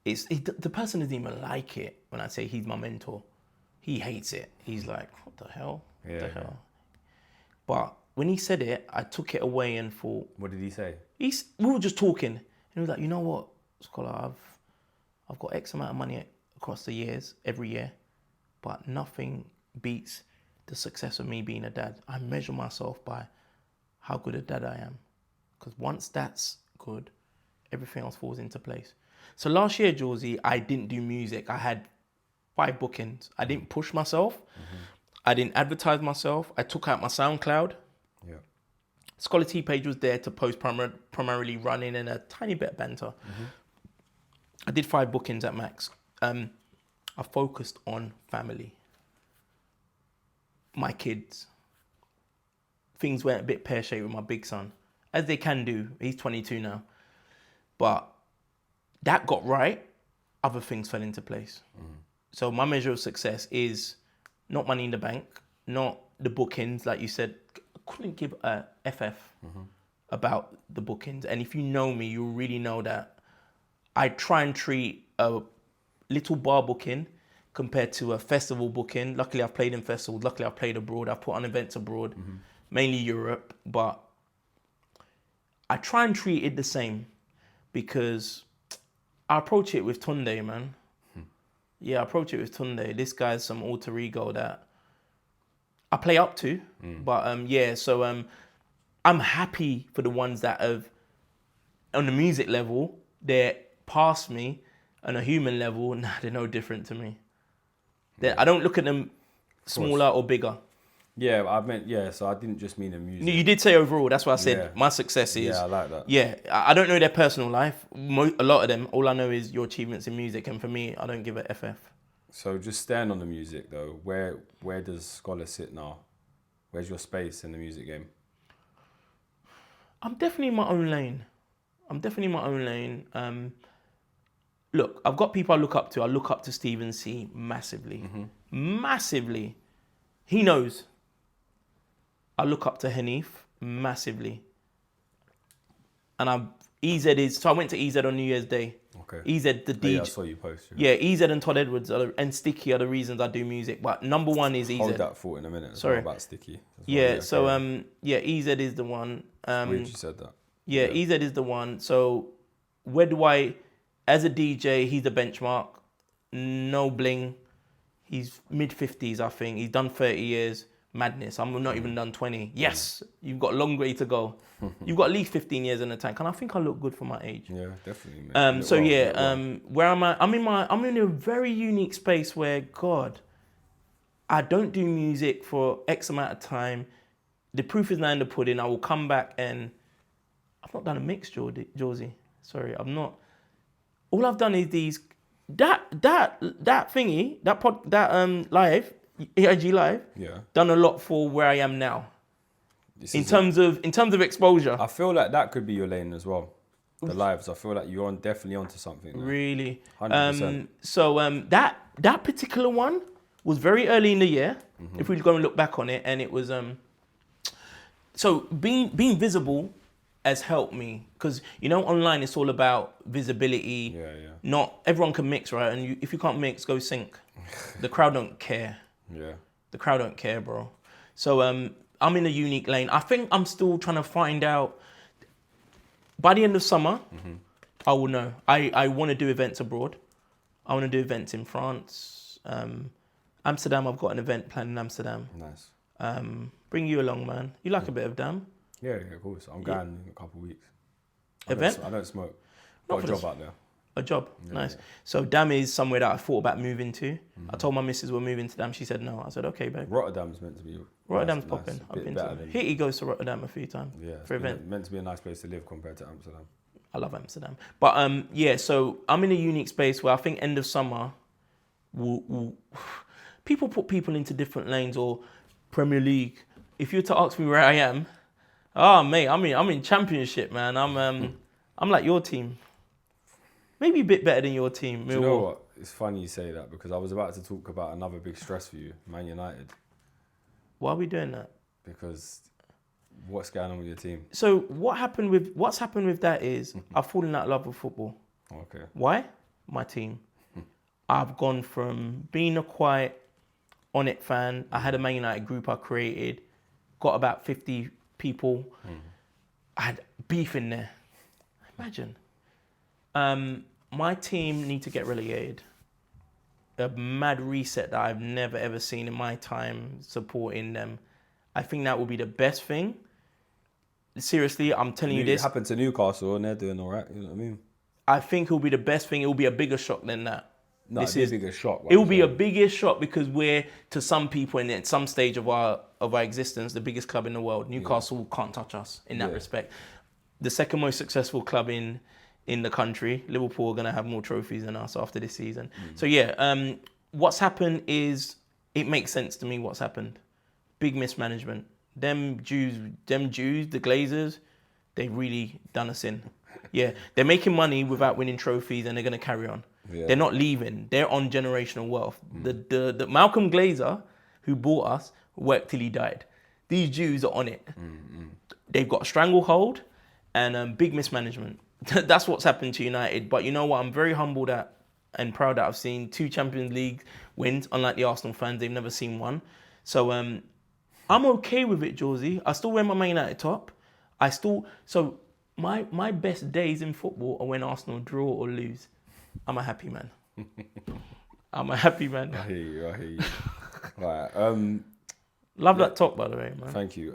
The person doesn't even like it when I say he's my mentor. He hates it. He's like, what the hell? What the hell? But when he said it, I took it away and thought... What did he say? We were just talking. And he was like, you know what, Scholar, I've got X amount of money across the years, every year. But nothing beats the success of me being a dad. I measure myself by how good a dad I am. Because once that's good, everything else falls into place. So last year, Josie, I didn't do music. I had 5 bookings. I didn't push myself. I didn't advertise myself. I took out my SoundCloud. Yeah. Scholar T page was there to post primarily running and a tiny bit of banter. I did 5 bookings at max. I focused on family. My kids. Things went a bit pear-shaped with my big son, as they can do. He's 22 now. But that got right. Other things fell into place. So my measure of success is not money in the bank, not the bookings, like you said. I couldn't give a FF about the bookings. And if you know me, you really know that I try and treat a little bar booking compared to a festival booking. Luckily, I've played in festivals. Luckily, I've played abroad. I've put on events abroad, mainly Europe. But I try and treat it the same because I approach it with Tunde, man. Yeah, I approach it with Tunde. This guy's some alter ego that I play up to. But I'm happy for the ones that have, on the music level, they're past me. On a human level, they're no different to me. I don't look at them smaller or bigger? Yeah, I meant, so I didn't just mean the music. No, you did say overall. That's why I said Yeah. my success is. Yeah, I like that. Yeah, I don't know their personal life. A lot of them, all I know is your achievements in music. And for me, I don't give a FF. So just staying on the music though, where does Scholes sit now? Where's your space in the music game? I'm definitely in my own lane. Look, I've got people I look up to. I look up to Stephen C massively. Massively. He knows. I look up to Hanif massively. And so I went to EZ on New Year's Day. Okay. EZ, the DJ. Yeah, I saw you post. Yeah, EZ and Todd Edwards and Sticky are the reasons I do music. But number one is EZ. Hold that thought in a minute. Sorry. About Sticky. Yeah, so EZ is the one. Weird you said that. Yeah, EZ is the one. So where do I, as a DJ, he's the benchmark. No bling. He's mid-50s, I think. He's done 30 years. Madness. I'm not even done 20. Yes, you've got a long way to go. You've got at least 15 years in the tank. And I think I look good for my age. Yeah, definitely. Mate. Where am I? I'm in a very unique space where, God, I don't do music for X amount of time. The proof is now in the pudding. I will come back and I've not done a mix, Josie. Sorry, I'm not. All I've done is these that thingy, live, AIG live. Yeah. Done a lot for where I am now. In terms of exposure. I feel like that could be your lane as well. The lives. I feel like you're definitely onto something. There. Really. 100%. That particular one was very early in the year. If we go and look back on it, and it was so being visible has helped me because online it's all about visibility. Yeah. Not everyone can mix, right? And if you can't mix, go sync. The crowd don't care. Yeah. The crowd don't care, bro. So I'm in a unique lane. I think I'm still trying to find out. By the end of summer, I will know. I want to do events abroad. I want to do events in France. Amsterdam, I've got an event planned in Amsterdam. Nice. Bring you along, man. You like a bit of Dam? Yeah, of course. I'm going in a couple of weeks. Event? I don't smoke. Got a job out there. A job, Yeah, nice. yeah. So Dam is somewhere that I thought about moving to. I told my missus we're moving to Dam. She said no. I said okay, babe. Rotterdam's meant to be. Rotterdam's nice, popping. a I've bit been better to. than- He goes to Rotterdam a few times for event. Meant to be a nice place to live compared to Amsterdam. I love Amsterdam. But so I'm in a unique space where I think end of summer, people put people into different lanes or Premier League. If you were to ask me where I am, mate, I'm in Championship, man. I'm like your team. Maybe a bit better than your team. Do you know what? It's funny you say that because I was about to talk about another big stress for you, Man United. Why are we doing that? Because what's going on with your team? So what's happened with that is I've fallen out of love with football. Okay. Why? My team. I've gone from being a quiet, on it fan. I had a Man United group I created, got about 50 people. I had beef in there. Imagine. My team need to get relegated. A mad reset that I've never ever seen in my time supporting them. I think that will be the best thing. Seriously, I'm telling you this. It happened to Newcastle and they're doing all right. You know what I mean? I think it will be the best thing. It will be a bigger shock than that. No, it'll be a bigger shock. It will be a biggest shock because we're, to some people, and at some stage of our existence, the biggest club in the world. Newcastle can't touch us in that respect. The second most successful club in the country. Liverpool are going to have more trophies than us after this season. So what's happened is, it makes sense to me what's happened. Big mismanagement. Them Jews, the Glazers, they've really done us in. Yeah, they're making money without winning trophies and they're going to carry on. Yeah. They're not leaving. They're on generational wealth. The Malcolm Glazer, who bought us, worked till he died. These Jews are on it. They've got a stranglehold and big mismanagement. That's what's happened to United. But you know what? I'm very humbled at and proud that I've seen 2 Champions League wins. Unlike the Arsenal fans, they've never seen one. So I'm okay with it, Josie. I still wear my Man United top. My best days in football are when Arsenal draw or lose. I'm a happy man. I'm a happy man. I hear you. Right. Love that top, by the way, man. Thank you.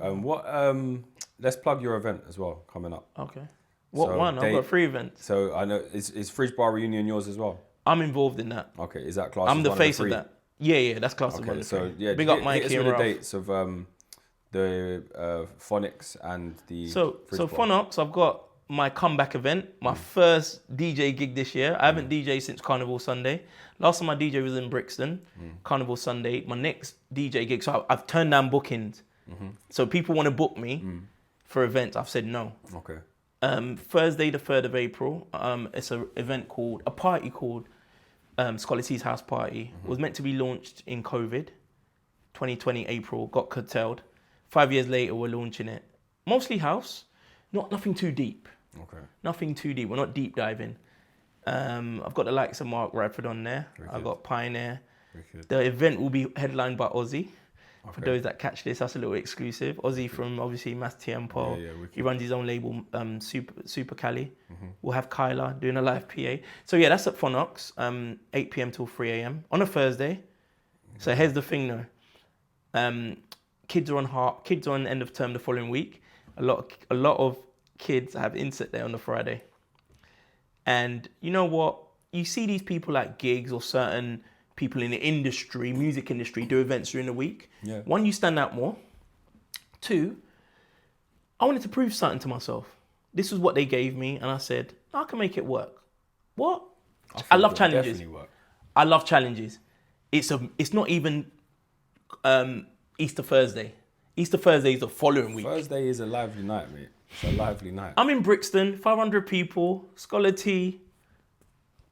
Let's plug your event as well coming up. Okay. What one? I've got 3 events. So I know is Fridge Bar Reunion yours as well? I'm involved in that. Okay. Is that class? I'm the face of that. Yeah, that's classed as Okay, voluntary. so yeah, Big hit up Mikey us and with the Ralph. dates of the phonics and the So Fridge Bar. Phonox, I've got my comeback event, my first DJ gig this year. I haven't DJed since Carnival Sunday. Last time I DJ was in Brixton, Carnival Sunday. My next DJ gig, so I've turned down bookings. So people want to book me for events. I've said no. Okay. Thursday, the 3rd of April, it's a party called Scholes House Party. It was meant to be launched in COVID, 2020 April, got curtailed. 5 years later, we're launching it. Mostly house, nothing too deep. Okay. Nothing too deep. We're not deep diving. I've got the likes of Mark Radford on there. I've got Pioneer. The event will be headlined by Ozzy. For those that catch this, that's a little exclusive. Ozzy from obviously Mass Tempo. He runs his own label, Super Cali. We'll have Kyla doing a live PA. So yeah, that's at Phonox, 8 p.m. till 3 a.m. on a Thursday. So here's the thing though. Kids are on end of term the following week. A lot of kids have inset there on the Friday. And you know what? You see these people at gigs or certain people in the industry, music industry, do events during the week. Yeah. One, you stand out more. Two, I wanted to prove something to myself. This was what they gave me, and I said, I can make it work. What? I love challenges. I love challenges. It's not even Easter Thursday. Easter Thursday is the following week. Thursday is a lively night, mate. It's a lively night. I'm in Brixton, 500 people, Scholar T.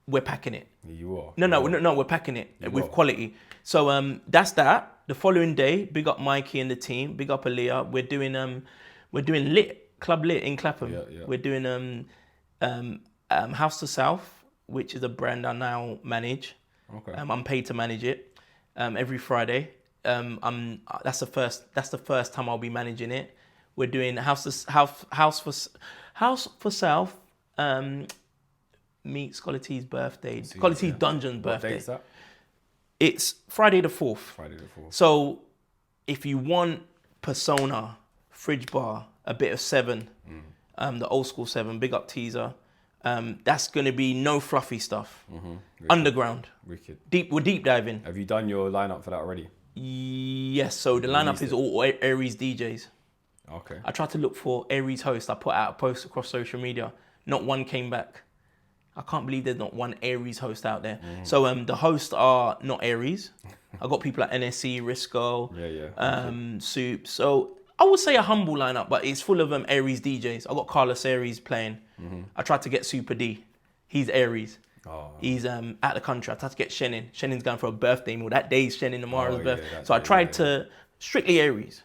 We're packing it. You are. No, we're packing it with quality. So that's that. The following day, big up Mikey and the team, big up Aaliyah. We're doing Club Lit in Clapham. Yeah. We're doing House to South, which is a brand I now manage. Okay. I'm paid to manage it every Friday. That's the first time I'll be managing it. We're doing House for South. Meet Scholar T's birthday. Scholar T's Dungeon's birthday. What date is that? It's Friday the 4th. So if you want Persona, Fridge Bar, a bit of 7, the old school 7, big up teaser. That's going to be no fluffy stuff. Underground. Wicked. We're deep diving. Have you done your lineup for that already? Yes, so the lineup is all Aries DJs. Okay. I tried to look for Aries host. I put out a post across social media. Not one came back. I can't believe there's not one Aries host out there. So the hosts are not Aries. I got people like NSC, Risco, Soup. So I would say a humble lineup, but it's full of Aries DJs. I got Carlos Aries playing. I tried to get Super D. He's Aries. He's out the country. I tried to get Shannon. Shannon's going for a birthday meal. That day's Shannon tomorrow's birthday. So I tried to strictly Aries.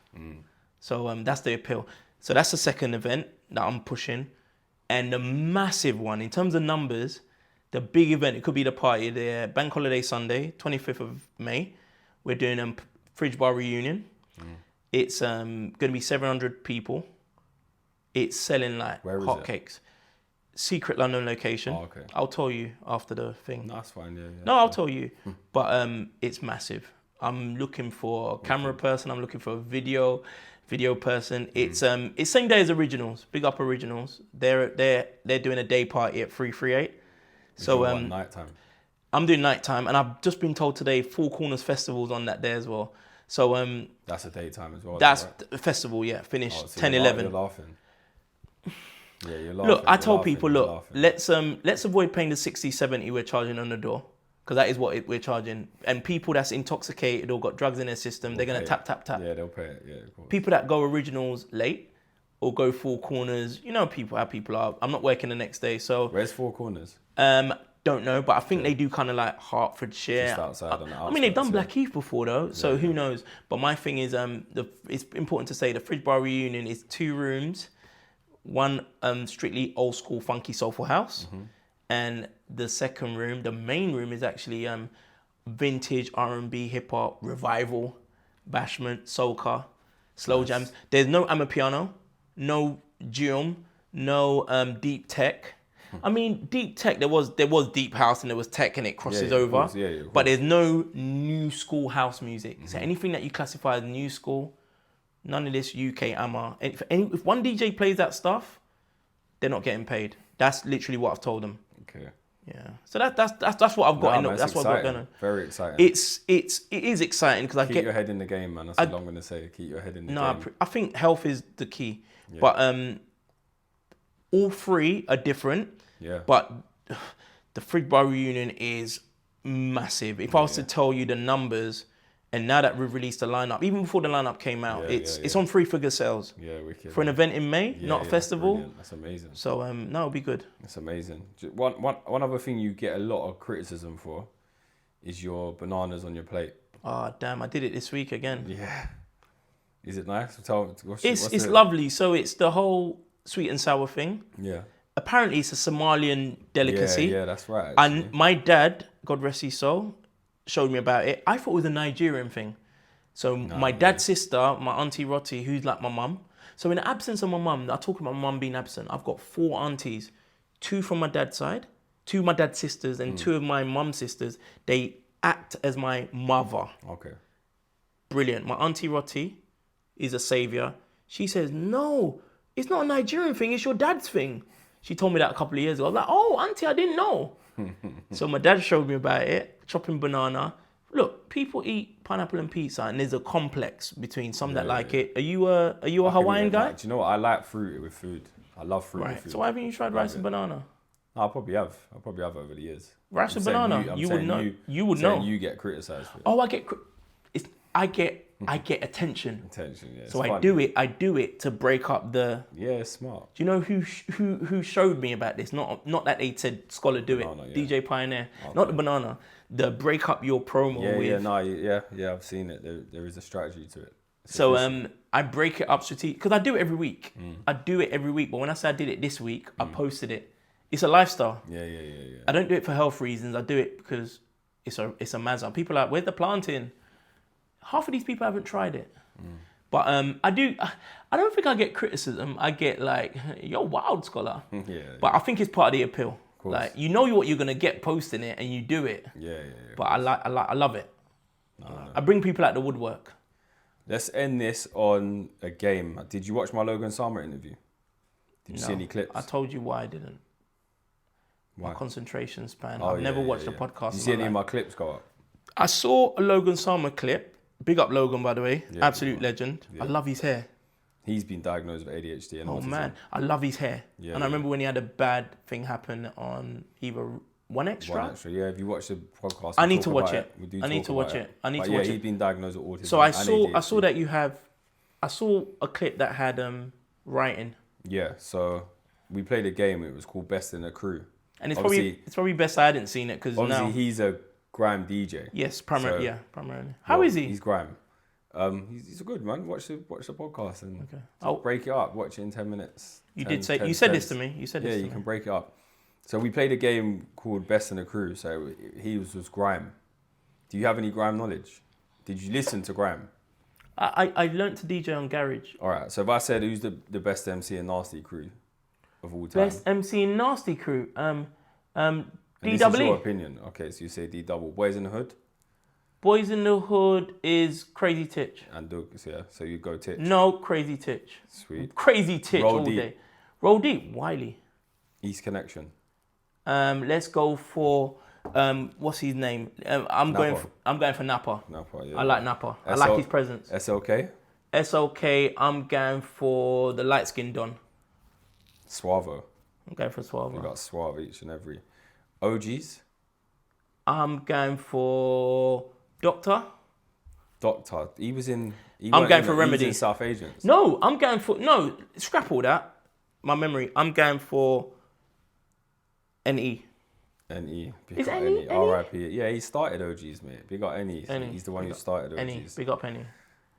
So that's the appeal. So that's the second event that I'm pushing. And the massive one, in terms of numbers, the big event, it could be the party, the Bank Holiday Sunday, 25th of May. We're doing a Fridge Bar reunion. It's going to be 700 people. It's selling like hotcakes. Secret London location. Oh, okay. I'll tell you after the thing. No, that's fine. Yeah. No, I'll tell you. But it's massive. I'm looking for a camera person. I'm looking for a video person. It's same day as Originals. Big up Originals. They're doing a day party at 338. So nighttime. I'm doing nighttime, and I've just been told today Four Corners Festival's on that day as well. So that's a daytime as well. That's right? the festival. Yeah, finished so 10, 11. You're laughing. Yeah, you're laughing. Look, I told people, let's avoid paying the 60, 70 we're charging on the door. Because that is what we're charging. And people that's intoxicated or got drugs in their system, they're going to tap. Yeah, they'll pay it. Yeah, of course. People that go Originals late or go Four Corners, you know how people are. I'm not working the next day, so... Where's Four Corners? Don't know, but I think they do kind of like Hertfordshire. Just outside on the outskirts, I mean, they've done Blackheath before though, so who knows. But my thing is, it's important to say the Fridge Bar reunion is 2 rooms, one strictly old school funky soulful house, and the second room, the main room, is actually vintage R&B, hip hop, revival, bashment, soca, slow jams. There's no amapiano, no geom, no deep tech. I mean, deep tech, there was deep house and there was tech and it crosses over. But there's no new school house music. So anything that you classify as new school, none of this UK AMA. If one DJ plays that stuff, they're not getting paid. That's literally what I've told them. Okay. Yeah. So that's what I've got. Man, That's what I've got going on. Very exciting. It is exciting because keep your head in the game, man. That's all I'm gonna say. Keep your head in the game. I think health is the key, but all three are different. Yeah. But the Fridge Bar reunion is massive. If I was to tell you the numbers, and now that we've released the lineup, even before the lineup came out, it's on 3-figure sales. Yeah, wicked. For an event in May, not a festival. Brilliant. That's amazing. So it'll be good. That's amazing. One other thing you get a lot of criticism for is your bananas on your plate. Oh damn! I did it this week again. Yeah. Is it nice? It's lovely. So it's the whole sweet and sour thing. Yeah. Apparently, it's a Somalian delicacy. Yeah, that's right. Actually. And my dad, God rest his soul, showed me about it. I thought it was a Nigerian thing. So my dad's sister, my auntie Roti, who's like my mum. So in the absence of my mum, I talk about my mum being absent. I've got 4 aunties, 2 from my dad's side, 2 of my dad's sisters, and 2 of my mum's sisters. They act as my mother. Okay. Brilliant. My auntie Roti is a savior. She says, no, it's not a Nigerian thing. It's your dad's thing. She told me that a couple of years ago. I was like, oh, auntie, I didn't know. So my dad showed me about it, chopping banana. Look, people eat pineapple and pizza, and there's a complex between some that like it. Are you a Hawaiian guy? Do you know what? I like fruit with food. I love fruit with food. So why haven't you tried rice and banana? I'll probably have over the years. Rice and banana. You would know. You would know. You get criticised for it. Oh, I get attention. Attention, yeah. So I do it to break up the. Yeah, it's smart. Do you know who showed me about this? Not that they said scholar do Banana, it. DJ Pioneer, not the banana. The break up your promo with. Yeah. I've seen it. There is a strategy to it. So I break it up strategically because I do it every week. I do it every week, but when I say I did it this week, I posted it. It's a lifestyle. Yeah. I don't do it for health reasons. I do it because it's a mazza. People are like, where's the planting? Half of these people haven't tried it. But I don't think I get criticism. I get like, you're wild, scholar. But I think it's part of the appeal. Like, you know what you're going to get posting it and you do it. Yeah. But I love it. I bring people out the woodwork. Let's end this on a game. Did you watch my Logan Sama interview? Did you see any clips? I told you why I didn't. Why? My concentration span. I've never watched a podcast. Did you see any of my clips go up? I saw a Logan Sama clip. Big up Logan, by the way. Yeah, absolute legend. Yeah. I love his hair. He's been diagnosed with ADHD and autism. Oh man, I love his hair. Yeah, and I remember when he had a bad thing happen on either One Extra. Yeah. If you watch the podcast, I need to watch it. I need to watch it. He's been diagnosed with autism. So I saw that you have. I saw a clip that had writing. Yeah. So we played a game. It was called Best in the Crew. And it's probably best I hadn't seen it because now he's a grime DJ. Yes, primarily. How is he? He's grime. He's a good man. Watch the podcast and okay. Break it up. Watch it in 10 minutes. You said this to me. You said this. Yeah, you can break it up. So we played a game called Best in the Crew. So he was grime. Do you have any grime knowledge? Did you listen to grime? I learnt to DJ on Garage. All right. So if I said who's the best MC in Nasty Crew of all time? Best MC in Nasty Crew. And this is your opinion. Okay, so you say D double. Boys in the Hood? Boys in the Hood is Crazy Titch. And Douglas, yeah. So you go Titch. No, Crazy Titch. Sweet. Crazy Titch all day. Roll Deep, Wiley. East Connection. Let's go for what's his name? I'm going for Napa. Napa, yeah. I like Napa. I like his presence. SLK? SLK, I'm going for the light skinned Don. Suavo. I'm going for Suavo. We got Suave each and every. OGs? I'm going for Doctor. He was in. I'm going for Remedy. He was in South Agents. No, I'm going for scrap all that. My memory. I'm going for NE. NE. Is it NE? R.I.P. Yeah, he started OGs, mate. Big up NE. He's the one who started OGs. NE. Big up NE.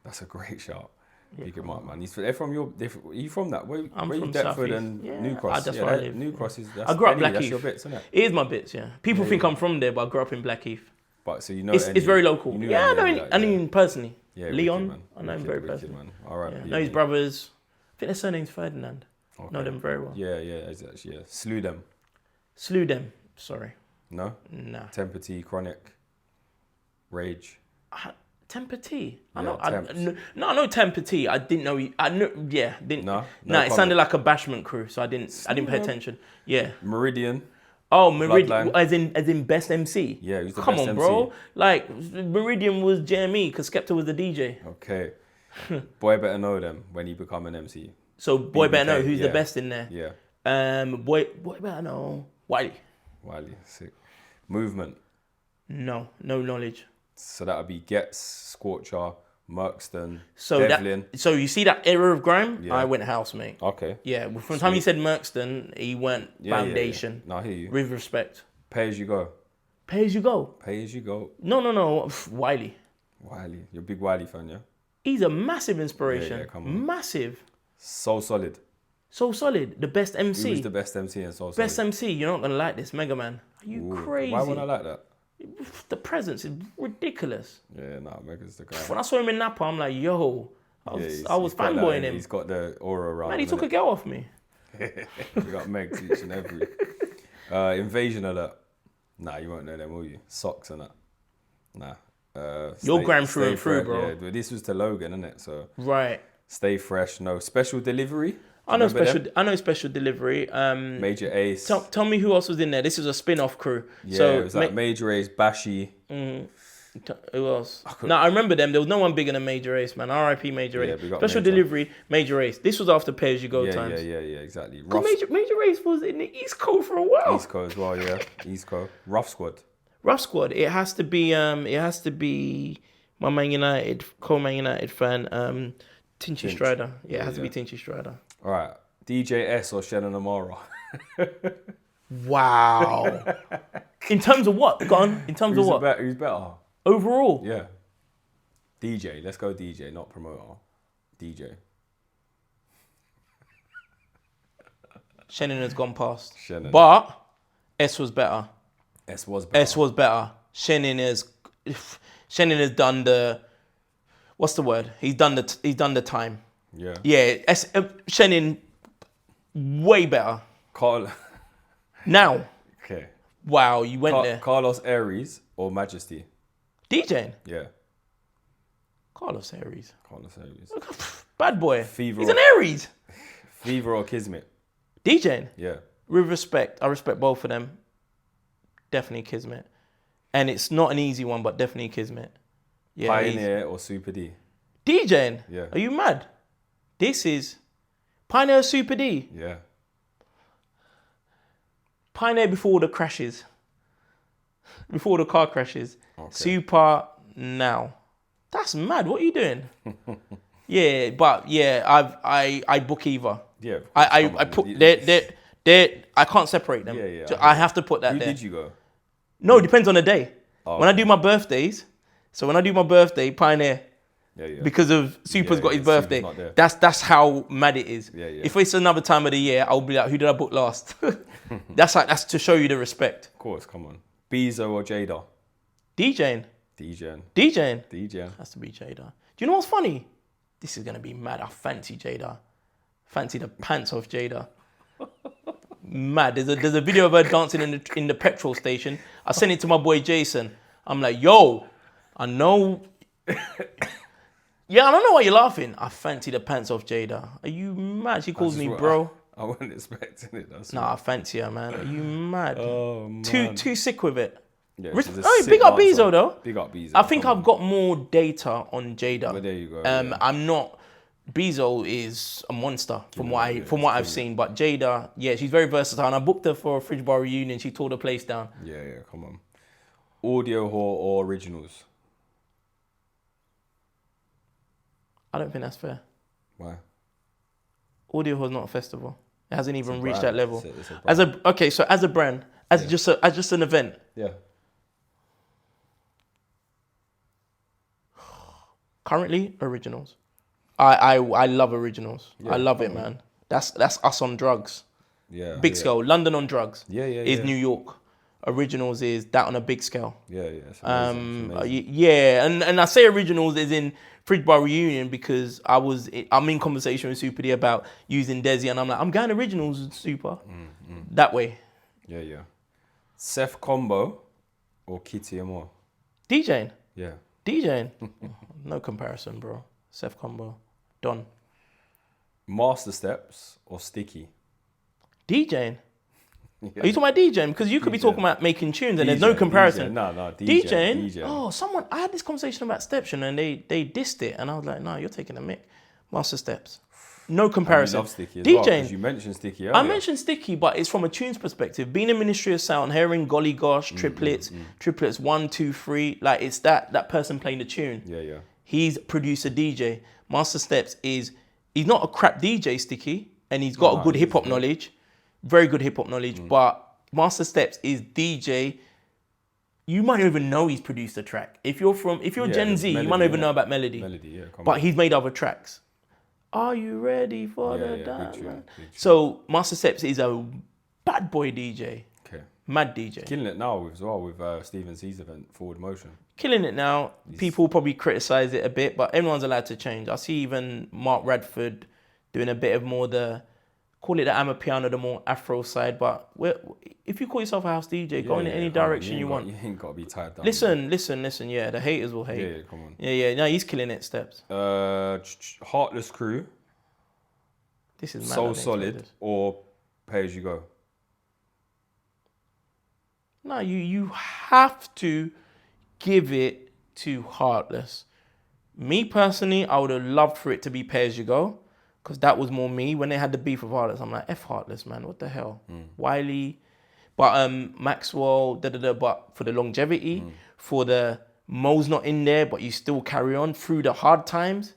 That's a great shout. Big him up, man. They're from your. Are you from that? Where I'm from Deptford Southeast. and New Cross. That's where I live. New Cross is. I grew up Blackheath. That's your bits, isn't it? It is my bits, yeah. People think I'm from there, but I grew up in Blackheath. But so you know, it's very local. Yeah, I know him personally. Yeah, Leon, wicked, I know him very personally. Man. All right. I know his brothers. I think their surname's Ferdinand. Okay. Know them very well. Yeah, exactly. Yeah, slew them. Sorry. No. Temper T, Chronic, Rage. Temper T. I know Temper T. I didn't know. Didn't. No, it sounded like a bashment crew, so I didn't pay attention. Yeah. Meridian. Oh, Meridian, Bloodline. as in best MC. Yeah, who's the Come best on, MC? bro. Like Meridian was JME because Skepta was the DJ. Okay. Boy better know them when you become an MC. So boy better know BBK, who's the yeah. best in there. Yeah. Boy better know Wiley. Wiley, sick. Movement. No knowledge. So that would be Getz, Scorcher, Merkston, So Devlin. so you see that era of grime? Yeah. I went house, mate. Okay. Yeah, from the time you said Merkston, he went foundation. Yeah. No, I hear you. With respect. Pay as you go. Pay as you go. Pay as you go. No. Wiley. Wiley. You're a big Wiley fan, yeah? He's a massive inspiration. Yeah, come on. Massive. So solid. So solid. The best MC. Who's the best MC in So Solid? Best MC. You're not going to like this, Mega Man. Are you crazy? Why would I like that? The presence is ridiculous. Yeah, nah, Mega's the guy. When I saw him in Napa, I'm like, yo. I was got fanboying that, him. He's got the aura around Man, he him, took a girl off me. We got Megs each and every. Invasion Alert. Nah, you won't know them, will you? Socks and that. Nah. You're gram through and through, fresh, bro. Yeah, but this was to Logan, isn't it? So Right. Stay Fresh. No special delivery. I know special delivery. Major Ace. Tell me who else was in there. This is a spin-off crew. Yeah, so it was like Major Ace, Bashi. Who else? No, I remember them. There was no one bigger than Major Ace, man. R.I.P. Major Ace. Special delivery, Major Ace. This was after Pay As You Go times. Yeah, exactly. Major Ace was in the East Coast for a while. East Coast as well, yeah. East Coast. Rough Squad. Rough Squad. It has to be my Man United, co-Man United fan, Tinchy Strider. Yeah, it has to be Tinchy Strider. All right. DJ S or Shannon Amara? Wow. In terms of what? Go on. In terms of what? Who's better? Overall? Yeah. DJ. Let's go DJ, not promoter. DJ. Shannon has gone past. Shannon. But S was better. S was better. Shannon has done the, what's the word? He's done the time. Yeah. Yeah. Shannon way better. Now. Okay. Wow, you went there. Carlos Aries or Majesty? DJing. Yeah. Carlos Aries. Bad boy. Fever. He's an Aries. Fever or Kismet? DJing. Yeah. With respect, I respect both of them. Definitely Kismet. And it's not an easy one, but definitely Kismet. Yeah, Pioneer or Super D? DJing? Yeah. Are you mad? This is Pioneer or Super D? Yeah. Pioneer before the crashes. Before the car crashes. Okay. Super now. That's mad. What are you doing? Yeah, but yeah, I book either. Yeah. I put they I can't separate them. Yeah. So I have to put that there. Who did you go? No, it depends on the day. Oh, when I do my birthdays, so when I do my birthday, Pioneer. Yeah. Because of Super's got his birthday. Super's not there. That's how mad it is. Yeah. If it's another time of the year, I'll be like, who did I book last? That's to show you the respect. Of course, come on. Bezo or Jada? DJing. DJing. Has to be Jada. Do you know what's funny? This is gonna be mad. I fancy Jada. Fancy the pants off Jada. Mad. There's a video of her dancing in the petrol station. I sent it to my boy Jason. I'm like, yo, I know. Yeah, I don't know why you're laughing. I fancy the pants off Jada. Are you mad? She calls me bro. I wasn't expecting it. Nah, I fancy her, man. Are you mad? Oh, man. Too sick with it. Yeah, Big up Bezo though. Big up Bezo. I think I've got more data on Jada. Well, there you go. I'm not. Bezo is a monster from what I've seen, but Jada, yeah, she's very versatile. And I booked her for a Fridge Bar reunion. She tore the place down. Yeah, come on. Audio Whore or Originals? I don't think that's fair. Why? Audio Whore's not a festival. It hasn't even reached that level. It's a brand. So as a brand, as just an event. Yeah. Currently, Originals. I love Originals. Yeah, I love it, man. That's us on drugs. Yeah. Big scale. London on drugs. Is Yeah. New York. Originals is that on a big scale. Yeah. It's amazing. Yeah, and I say Originals is in Fridge Bar reunion because I'm in conversation with Super D about using Desi, and I'm like, I'm going Originals with Super. That way. Yeah. Seth Combo or Kitty Amore? DJing. Yeah. DJing. No comparison, bro. Seth Combo. Done. Master Steps or Sticky? DJing. Are you talking about DJing? Because you could be talking about making tunes and there's no comparison. No, DJing. Oh, I had this conversation about Steps, and they dissed it, and I was like, no, you're taking a mick. Master Steps. No comparison. I love Sticky as well, DJing. 'cause you mentioned Sticky earlier. I mentioned Sticky, but it's from a tunes perspective. Being in Ministry of Sound, hearing Golly Gosh, triplets, 1, 2, 3, like it's that person playing the tune. Yeah. He's producer DJ. Master Steps he's not a crap DJ, Sticky, and he's got a good hip hop knowledge, very good hip hop knowledge. But Master Steps is DJ. You might not even know he's produced a track. If you're Gen Z, you might not even know about Melody. But he's made other tracks. Are you ready for the dance? So Master Steps is a bad boy DJ. Okay. Mad DJ. Killing it now with Stephen C's event, Forward Motion. Killing it now. People probably criticize it a bit, but everyone's allowed to change. I see even Mark Radford doing a bit of more call it the Amapiano, the more Afro side. But if you call yourself a house DJ, go in any direction you want. You ain't got to be tied down. Listen. Yeah, the haters will hate. Yeah, come on. Yeah. No, he's killing it, Steps. Heartless Crew. This is mad. So Solid or Pay As You Go. No, you have to give it to Heartless. Me personally, I would have loved for it to be Pay As You Go, because that was more me. When they had the beef with Heartless, I'm like, F Heartless, man, what the hell? Wiley, but Maxwell, but for the longevity, for the Mo's not in there, but you still carry on through the hard times.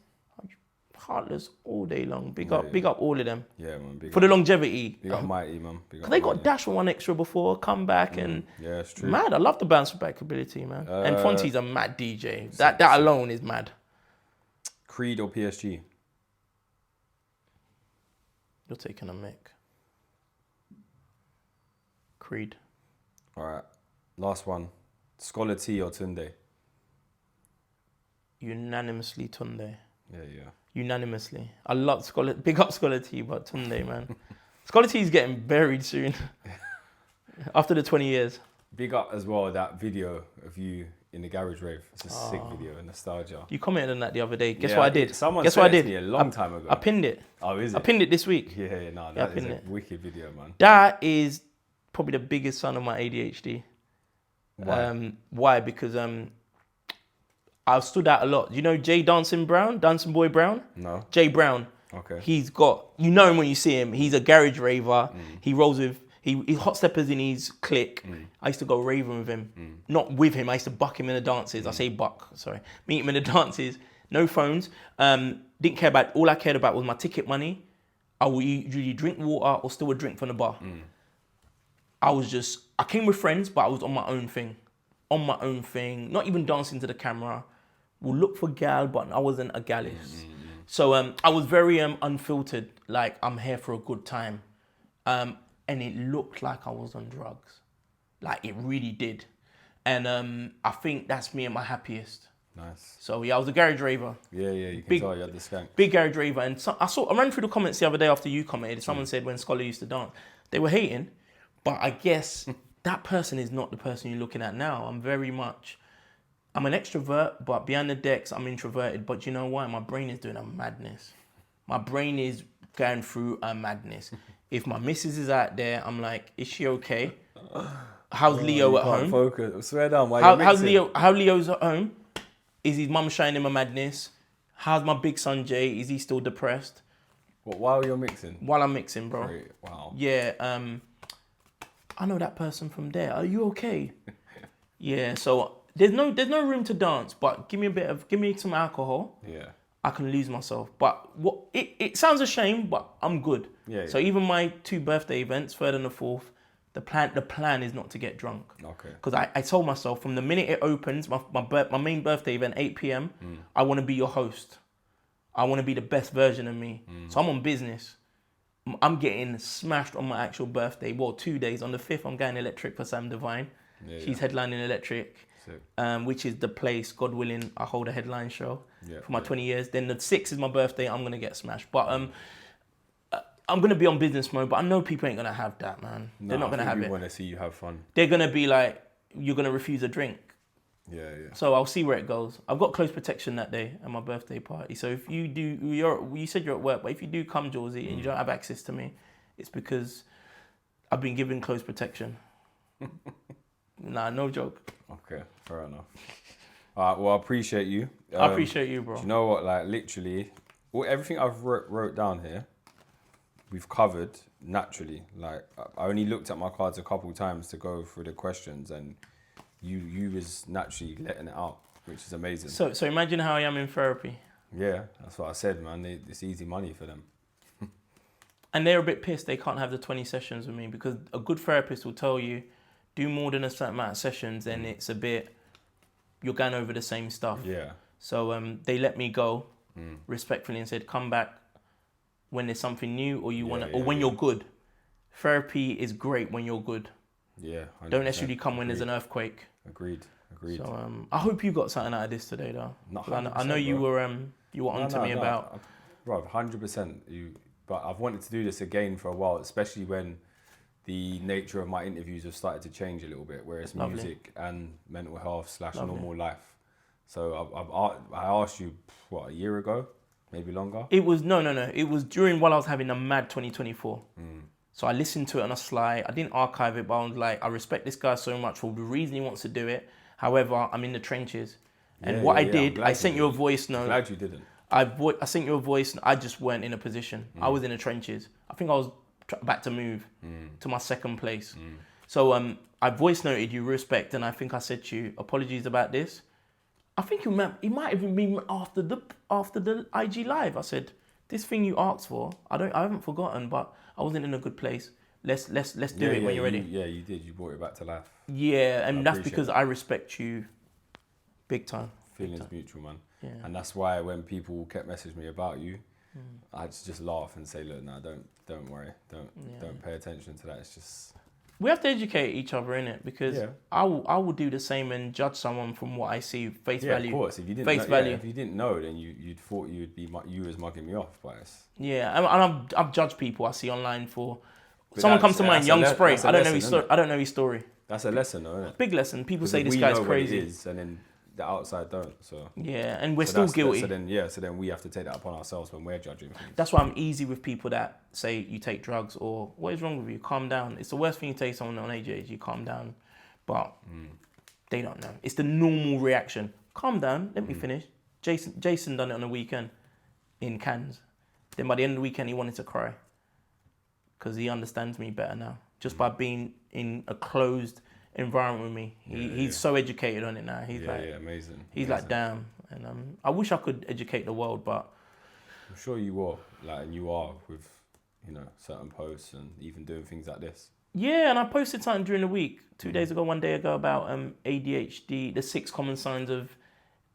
Heartless all day long. Big up all of them. Yeah, man. For the longevity. Big up Mighty, man. Because they got Dash with 1 extra before, come back and... Yeah, it's true. Mad. I love the bounce back ability, man. And Fonty's a mad DJ. That alone is mad. Creed or PSG? You're taking a mic. Creed. All right. Last one. Scholar T or Tunde? Unanimously Tunde. Yeah. Unanimously. I love Scholar. Big up Scholar T, but Tunde, man. Scholar T is getting buried soon. After the 20 years. Big up as well that video of you in the garage rave. It's a sick video, nostalgia. You commented on that the other day. Guess what I did? Someone said it to me a long time ago. I pinned it. Oh, is it? I pinned it this week. Yeah, no, that is a wicked video, man. That is probably the biggest sign of my ADHD. Why? Because I've stood out a lot. You know Dancing Boy Brown? No. Jay Brown. Okay. He's got, you know him when you see him. He's a garage raver. He rolls with, he hot steppers in his clique. I used to go raving with him. Not with him, I used to buck him in the dances. I say buck, sorry. Meet him in the dances. No phones. Didn't care about, all I cared about was my ticket money. I would usually drink water or steal a drink from the bar. I came with friends, but I was on my own thing. Not even dancing to the camera. We'll look for gal, but I wasn't a gallus. So I was very unfiltered, like I'm here for a good time. And it looked like I was on drugs. Like it really did. And I think that's me at my happiest. Nice. So yeah, I was a garage raver. Yeah, you can tell you had the skank. Big garage raver. And so, I ran through the comments the other day after you commented. Someone said when Scholar used to dance, they were hating. But I guess that person is not the person you're looking at now. I'm an extrovert, but behind the decks, I'm introverted. But you know what? My brain is doing a madness. My brain is going through a madness. If my missus is out there, I'm like, is she okay? How's Leo at home? Focus. Swear down. How's Leo? How Leo's at home? Is his mum showing him a madness? How's my big son Jay? Is he still depressed? What, while you're mixing? While I'm mixing, bro. Great. Wow. Yeah. I know that person from there. Are you okay? Yeah. So there's no room to dance, but give me some alcohol. Yeah. I can lose myself. But it sounds a shame, but I'm good. Yeah. So even my 2 birthday events, 3rd and the 4th, the plan is not to get drunk. Okay. Because I told myself from the minute it opens, my main birthday event, 8 p.m, I want to be your host. I want to be the best version of me. So I'm on business. I'm getting smashed on my actual birthday. Well, 2 days. On the 5th, I'm going Electric for Sam Divine. She's headlining Electric, which is the place, God willing, I hold a headline show for my 20 years. Then the 6th is my birthday. I'm going to get smashed. But I'm going to be on business mode, but I know people ain't going to have that, man. They're not going to have it. I want to see you have fun. They're going to be like, you're going to refuse a drink. Yeah. So I'll see where it goes. I've got close protection that day at my birthday party. So if you do, you said you're at work, but if you do come, Josie, and you don't have access to me, it's because I've been given close protection. Nah, no joke. Okay, fair enough. All right, well, I appreciate you. I appreciate you, bro. Do you know what? Like, literally, everything I've wrote down here, we've covered naturally. Like, I only looked at my cards a couple of times to go through the questions, and you was naturally letting it out, which is amazing. So imagine how I am in therapy. Yeah, that's what I said, man. It's easy money for them. And they're a bit pissed they can't have the 20 sessions with me, because a good therapist will tell you, do more than a certain amount of sessions, then it's a bit, you're going over the same stuff. Yeah. So they let me go respectfully and said, come back when there's something new or you want to, or when you're good. Therapy is great when you're good. Yeah. 100%. Don't necessarily come when there's an earthquake. Agreed. So I hope you got something out of this today, though. I know you bro. were onto me about. Bro, 100%. But I've wanted to do this again for a while, especially when the nature of my interviews have started to change a little bit, where it's music and mental health / normal life. So I asked you, what, a year ago? Maybe longer? It was, no. It was while I was having a mad 2024. So I listened to it on a sly. I didn't archive it, but I was like, I respect this guy so much for the reason he wants to do it. However, I'm in the trenches. And what I did, I sent you a voice note. I'm glad you didn't. I sent you a voice. I just weren't in a position. I was in the trenches. I think I was about to move to my second place. So I voice noted you respect, and I think I said to you, apologies about this. I think it might even be after the IG live. I said, this thing you asked for, I haven't forgotten, but I wasn't in a good place. Let's do it when you're ready. You did. You brought it back to life. Yeah, and that's because I respect you big time. Feelings mutual, man. Yeah. And that's why when people kept messaging me about you, I'd just laugh and say, look, nah, don't worry. Don't pay attention to that. It's just... We have to educate each other in it, because I will do the same and judge someone from what I see face value. Yeah, of course. If you didn't if you didn't know, then you'd thought you was mugging me off by us. Yeah, and I've judged people I see online for... Someone comes to mind, Young Spray. I don't know his story. That's a lesson, though, isn't it? Big lesson. People say this guy's crazy. What it is, and then the outside don't. So yeah, and we're still guilty. So then we have to take that upon ourselves when we're judging things. That's why I'm easy with people that say you take drugs or what is wrong with you? Calm down. It's the worst thing you tell someone on ADHD. Calm down, but they don't know. It's the normal reaction. Calm down. Let me finish. Jason done it on the weekend in Cannes. Then by the end of the weekend, he wanted to cry because he understands me better now, just by being in a closed environment with me. He's so educated on it now. He's amazing. He's like, damn. And I wish I could educate the world, but I'm sure you will. And you are with, certain posts and even doing things like this. Yeah, and I posted something during the week, 2 days ago, 1 day ago, about ADHD, the 6 common signs of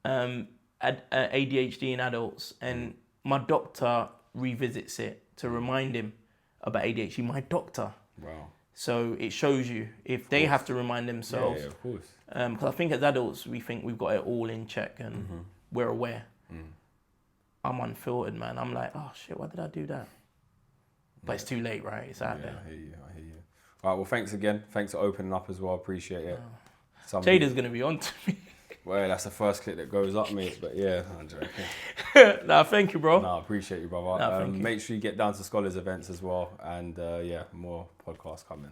ADHD in adults, and my doctor revisits it to remind him about ADHD. My doctor. Wow. So it shows you if they have to remind themselves. Yeah, of course. Because I think as adults, we think we've got it all in check and we're aware. I'm unfiltered, man. I'm like, oh shit, why did I do that? But it's too late, right? It's out there. I hear you. All right, well, thanks again. Thanks for opening up as well. Appreciate it. Jada's going to be on to me. Well, that's the first clip that goes up, mate. But yeah, I'm joking. Nah, thank you, bro. Nah, appreciate you, brother. Thank you. Make sure you get down to Scholes events as well. And more podcasts coming.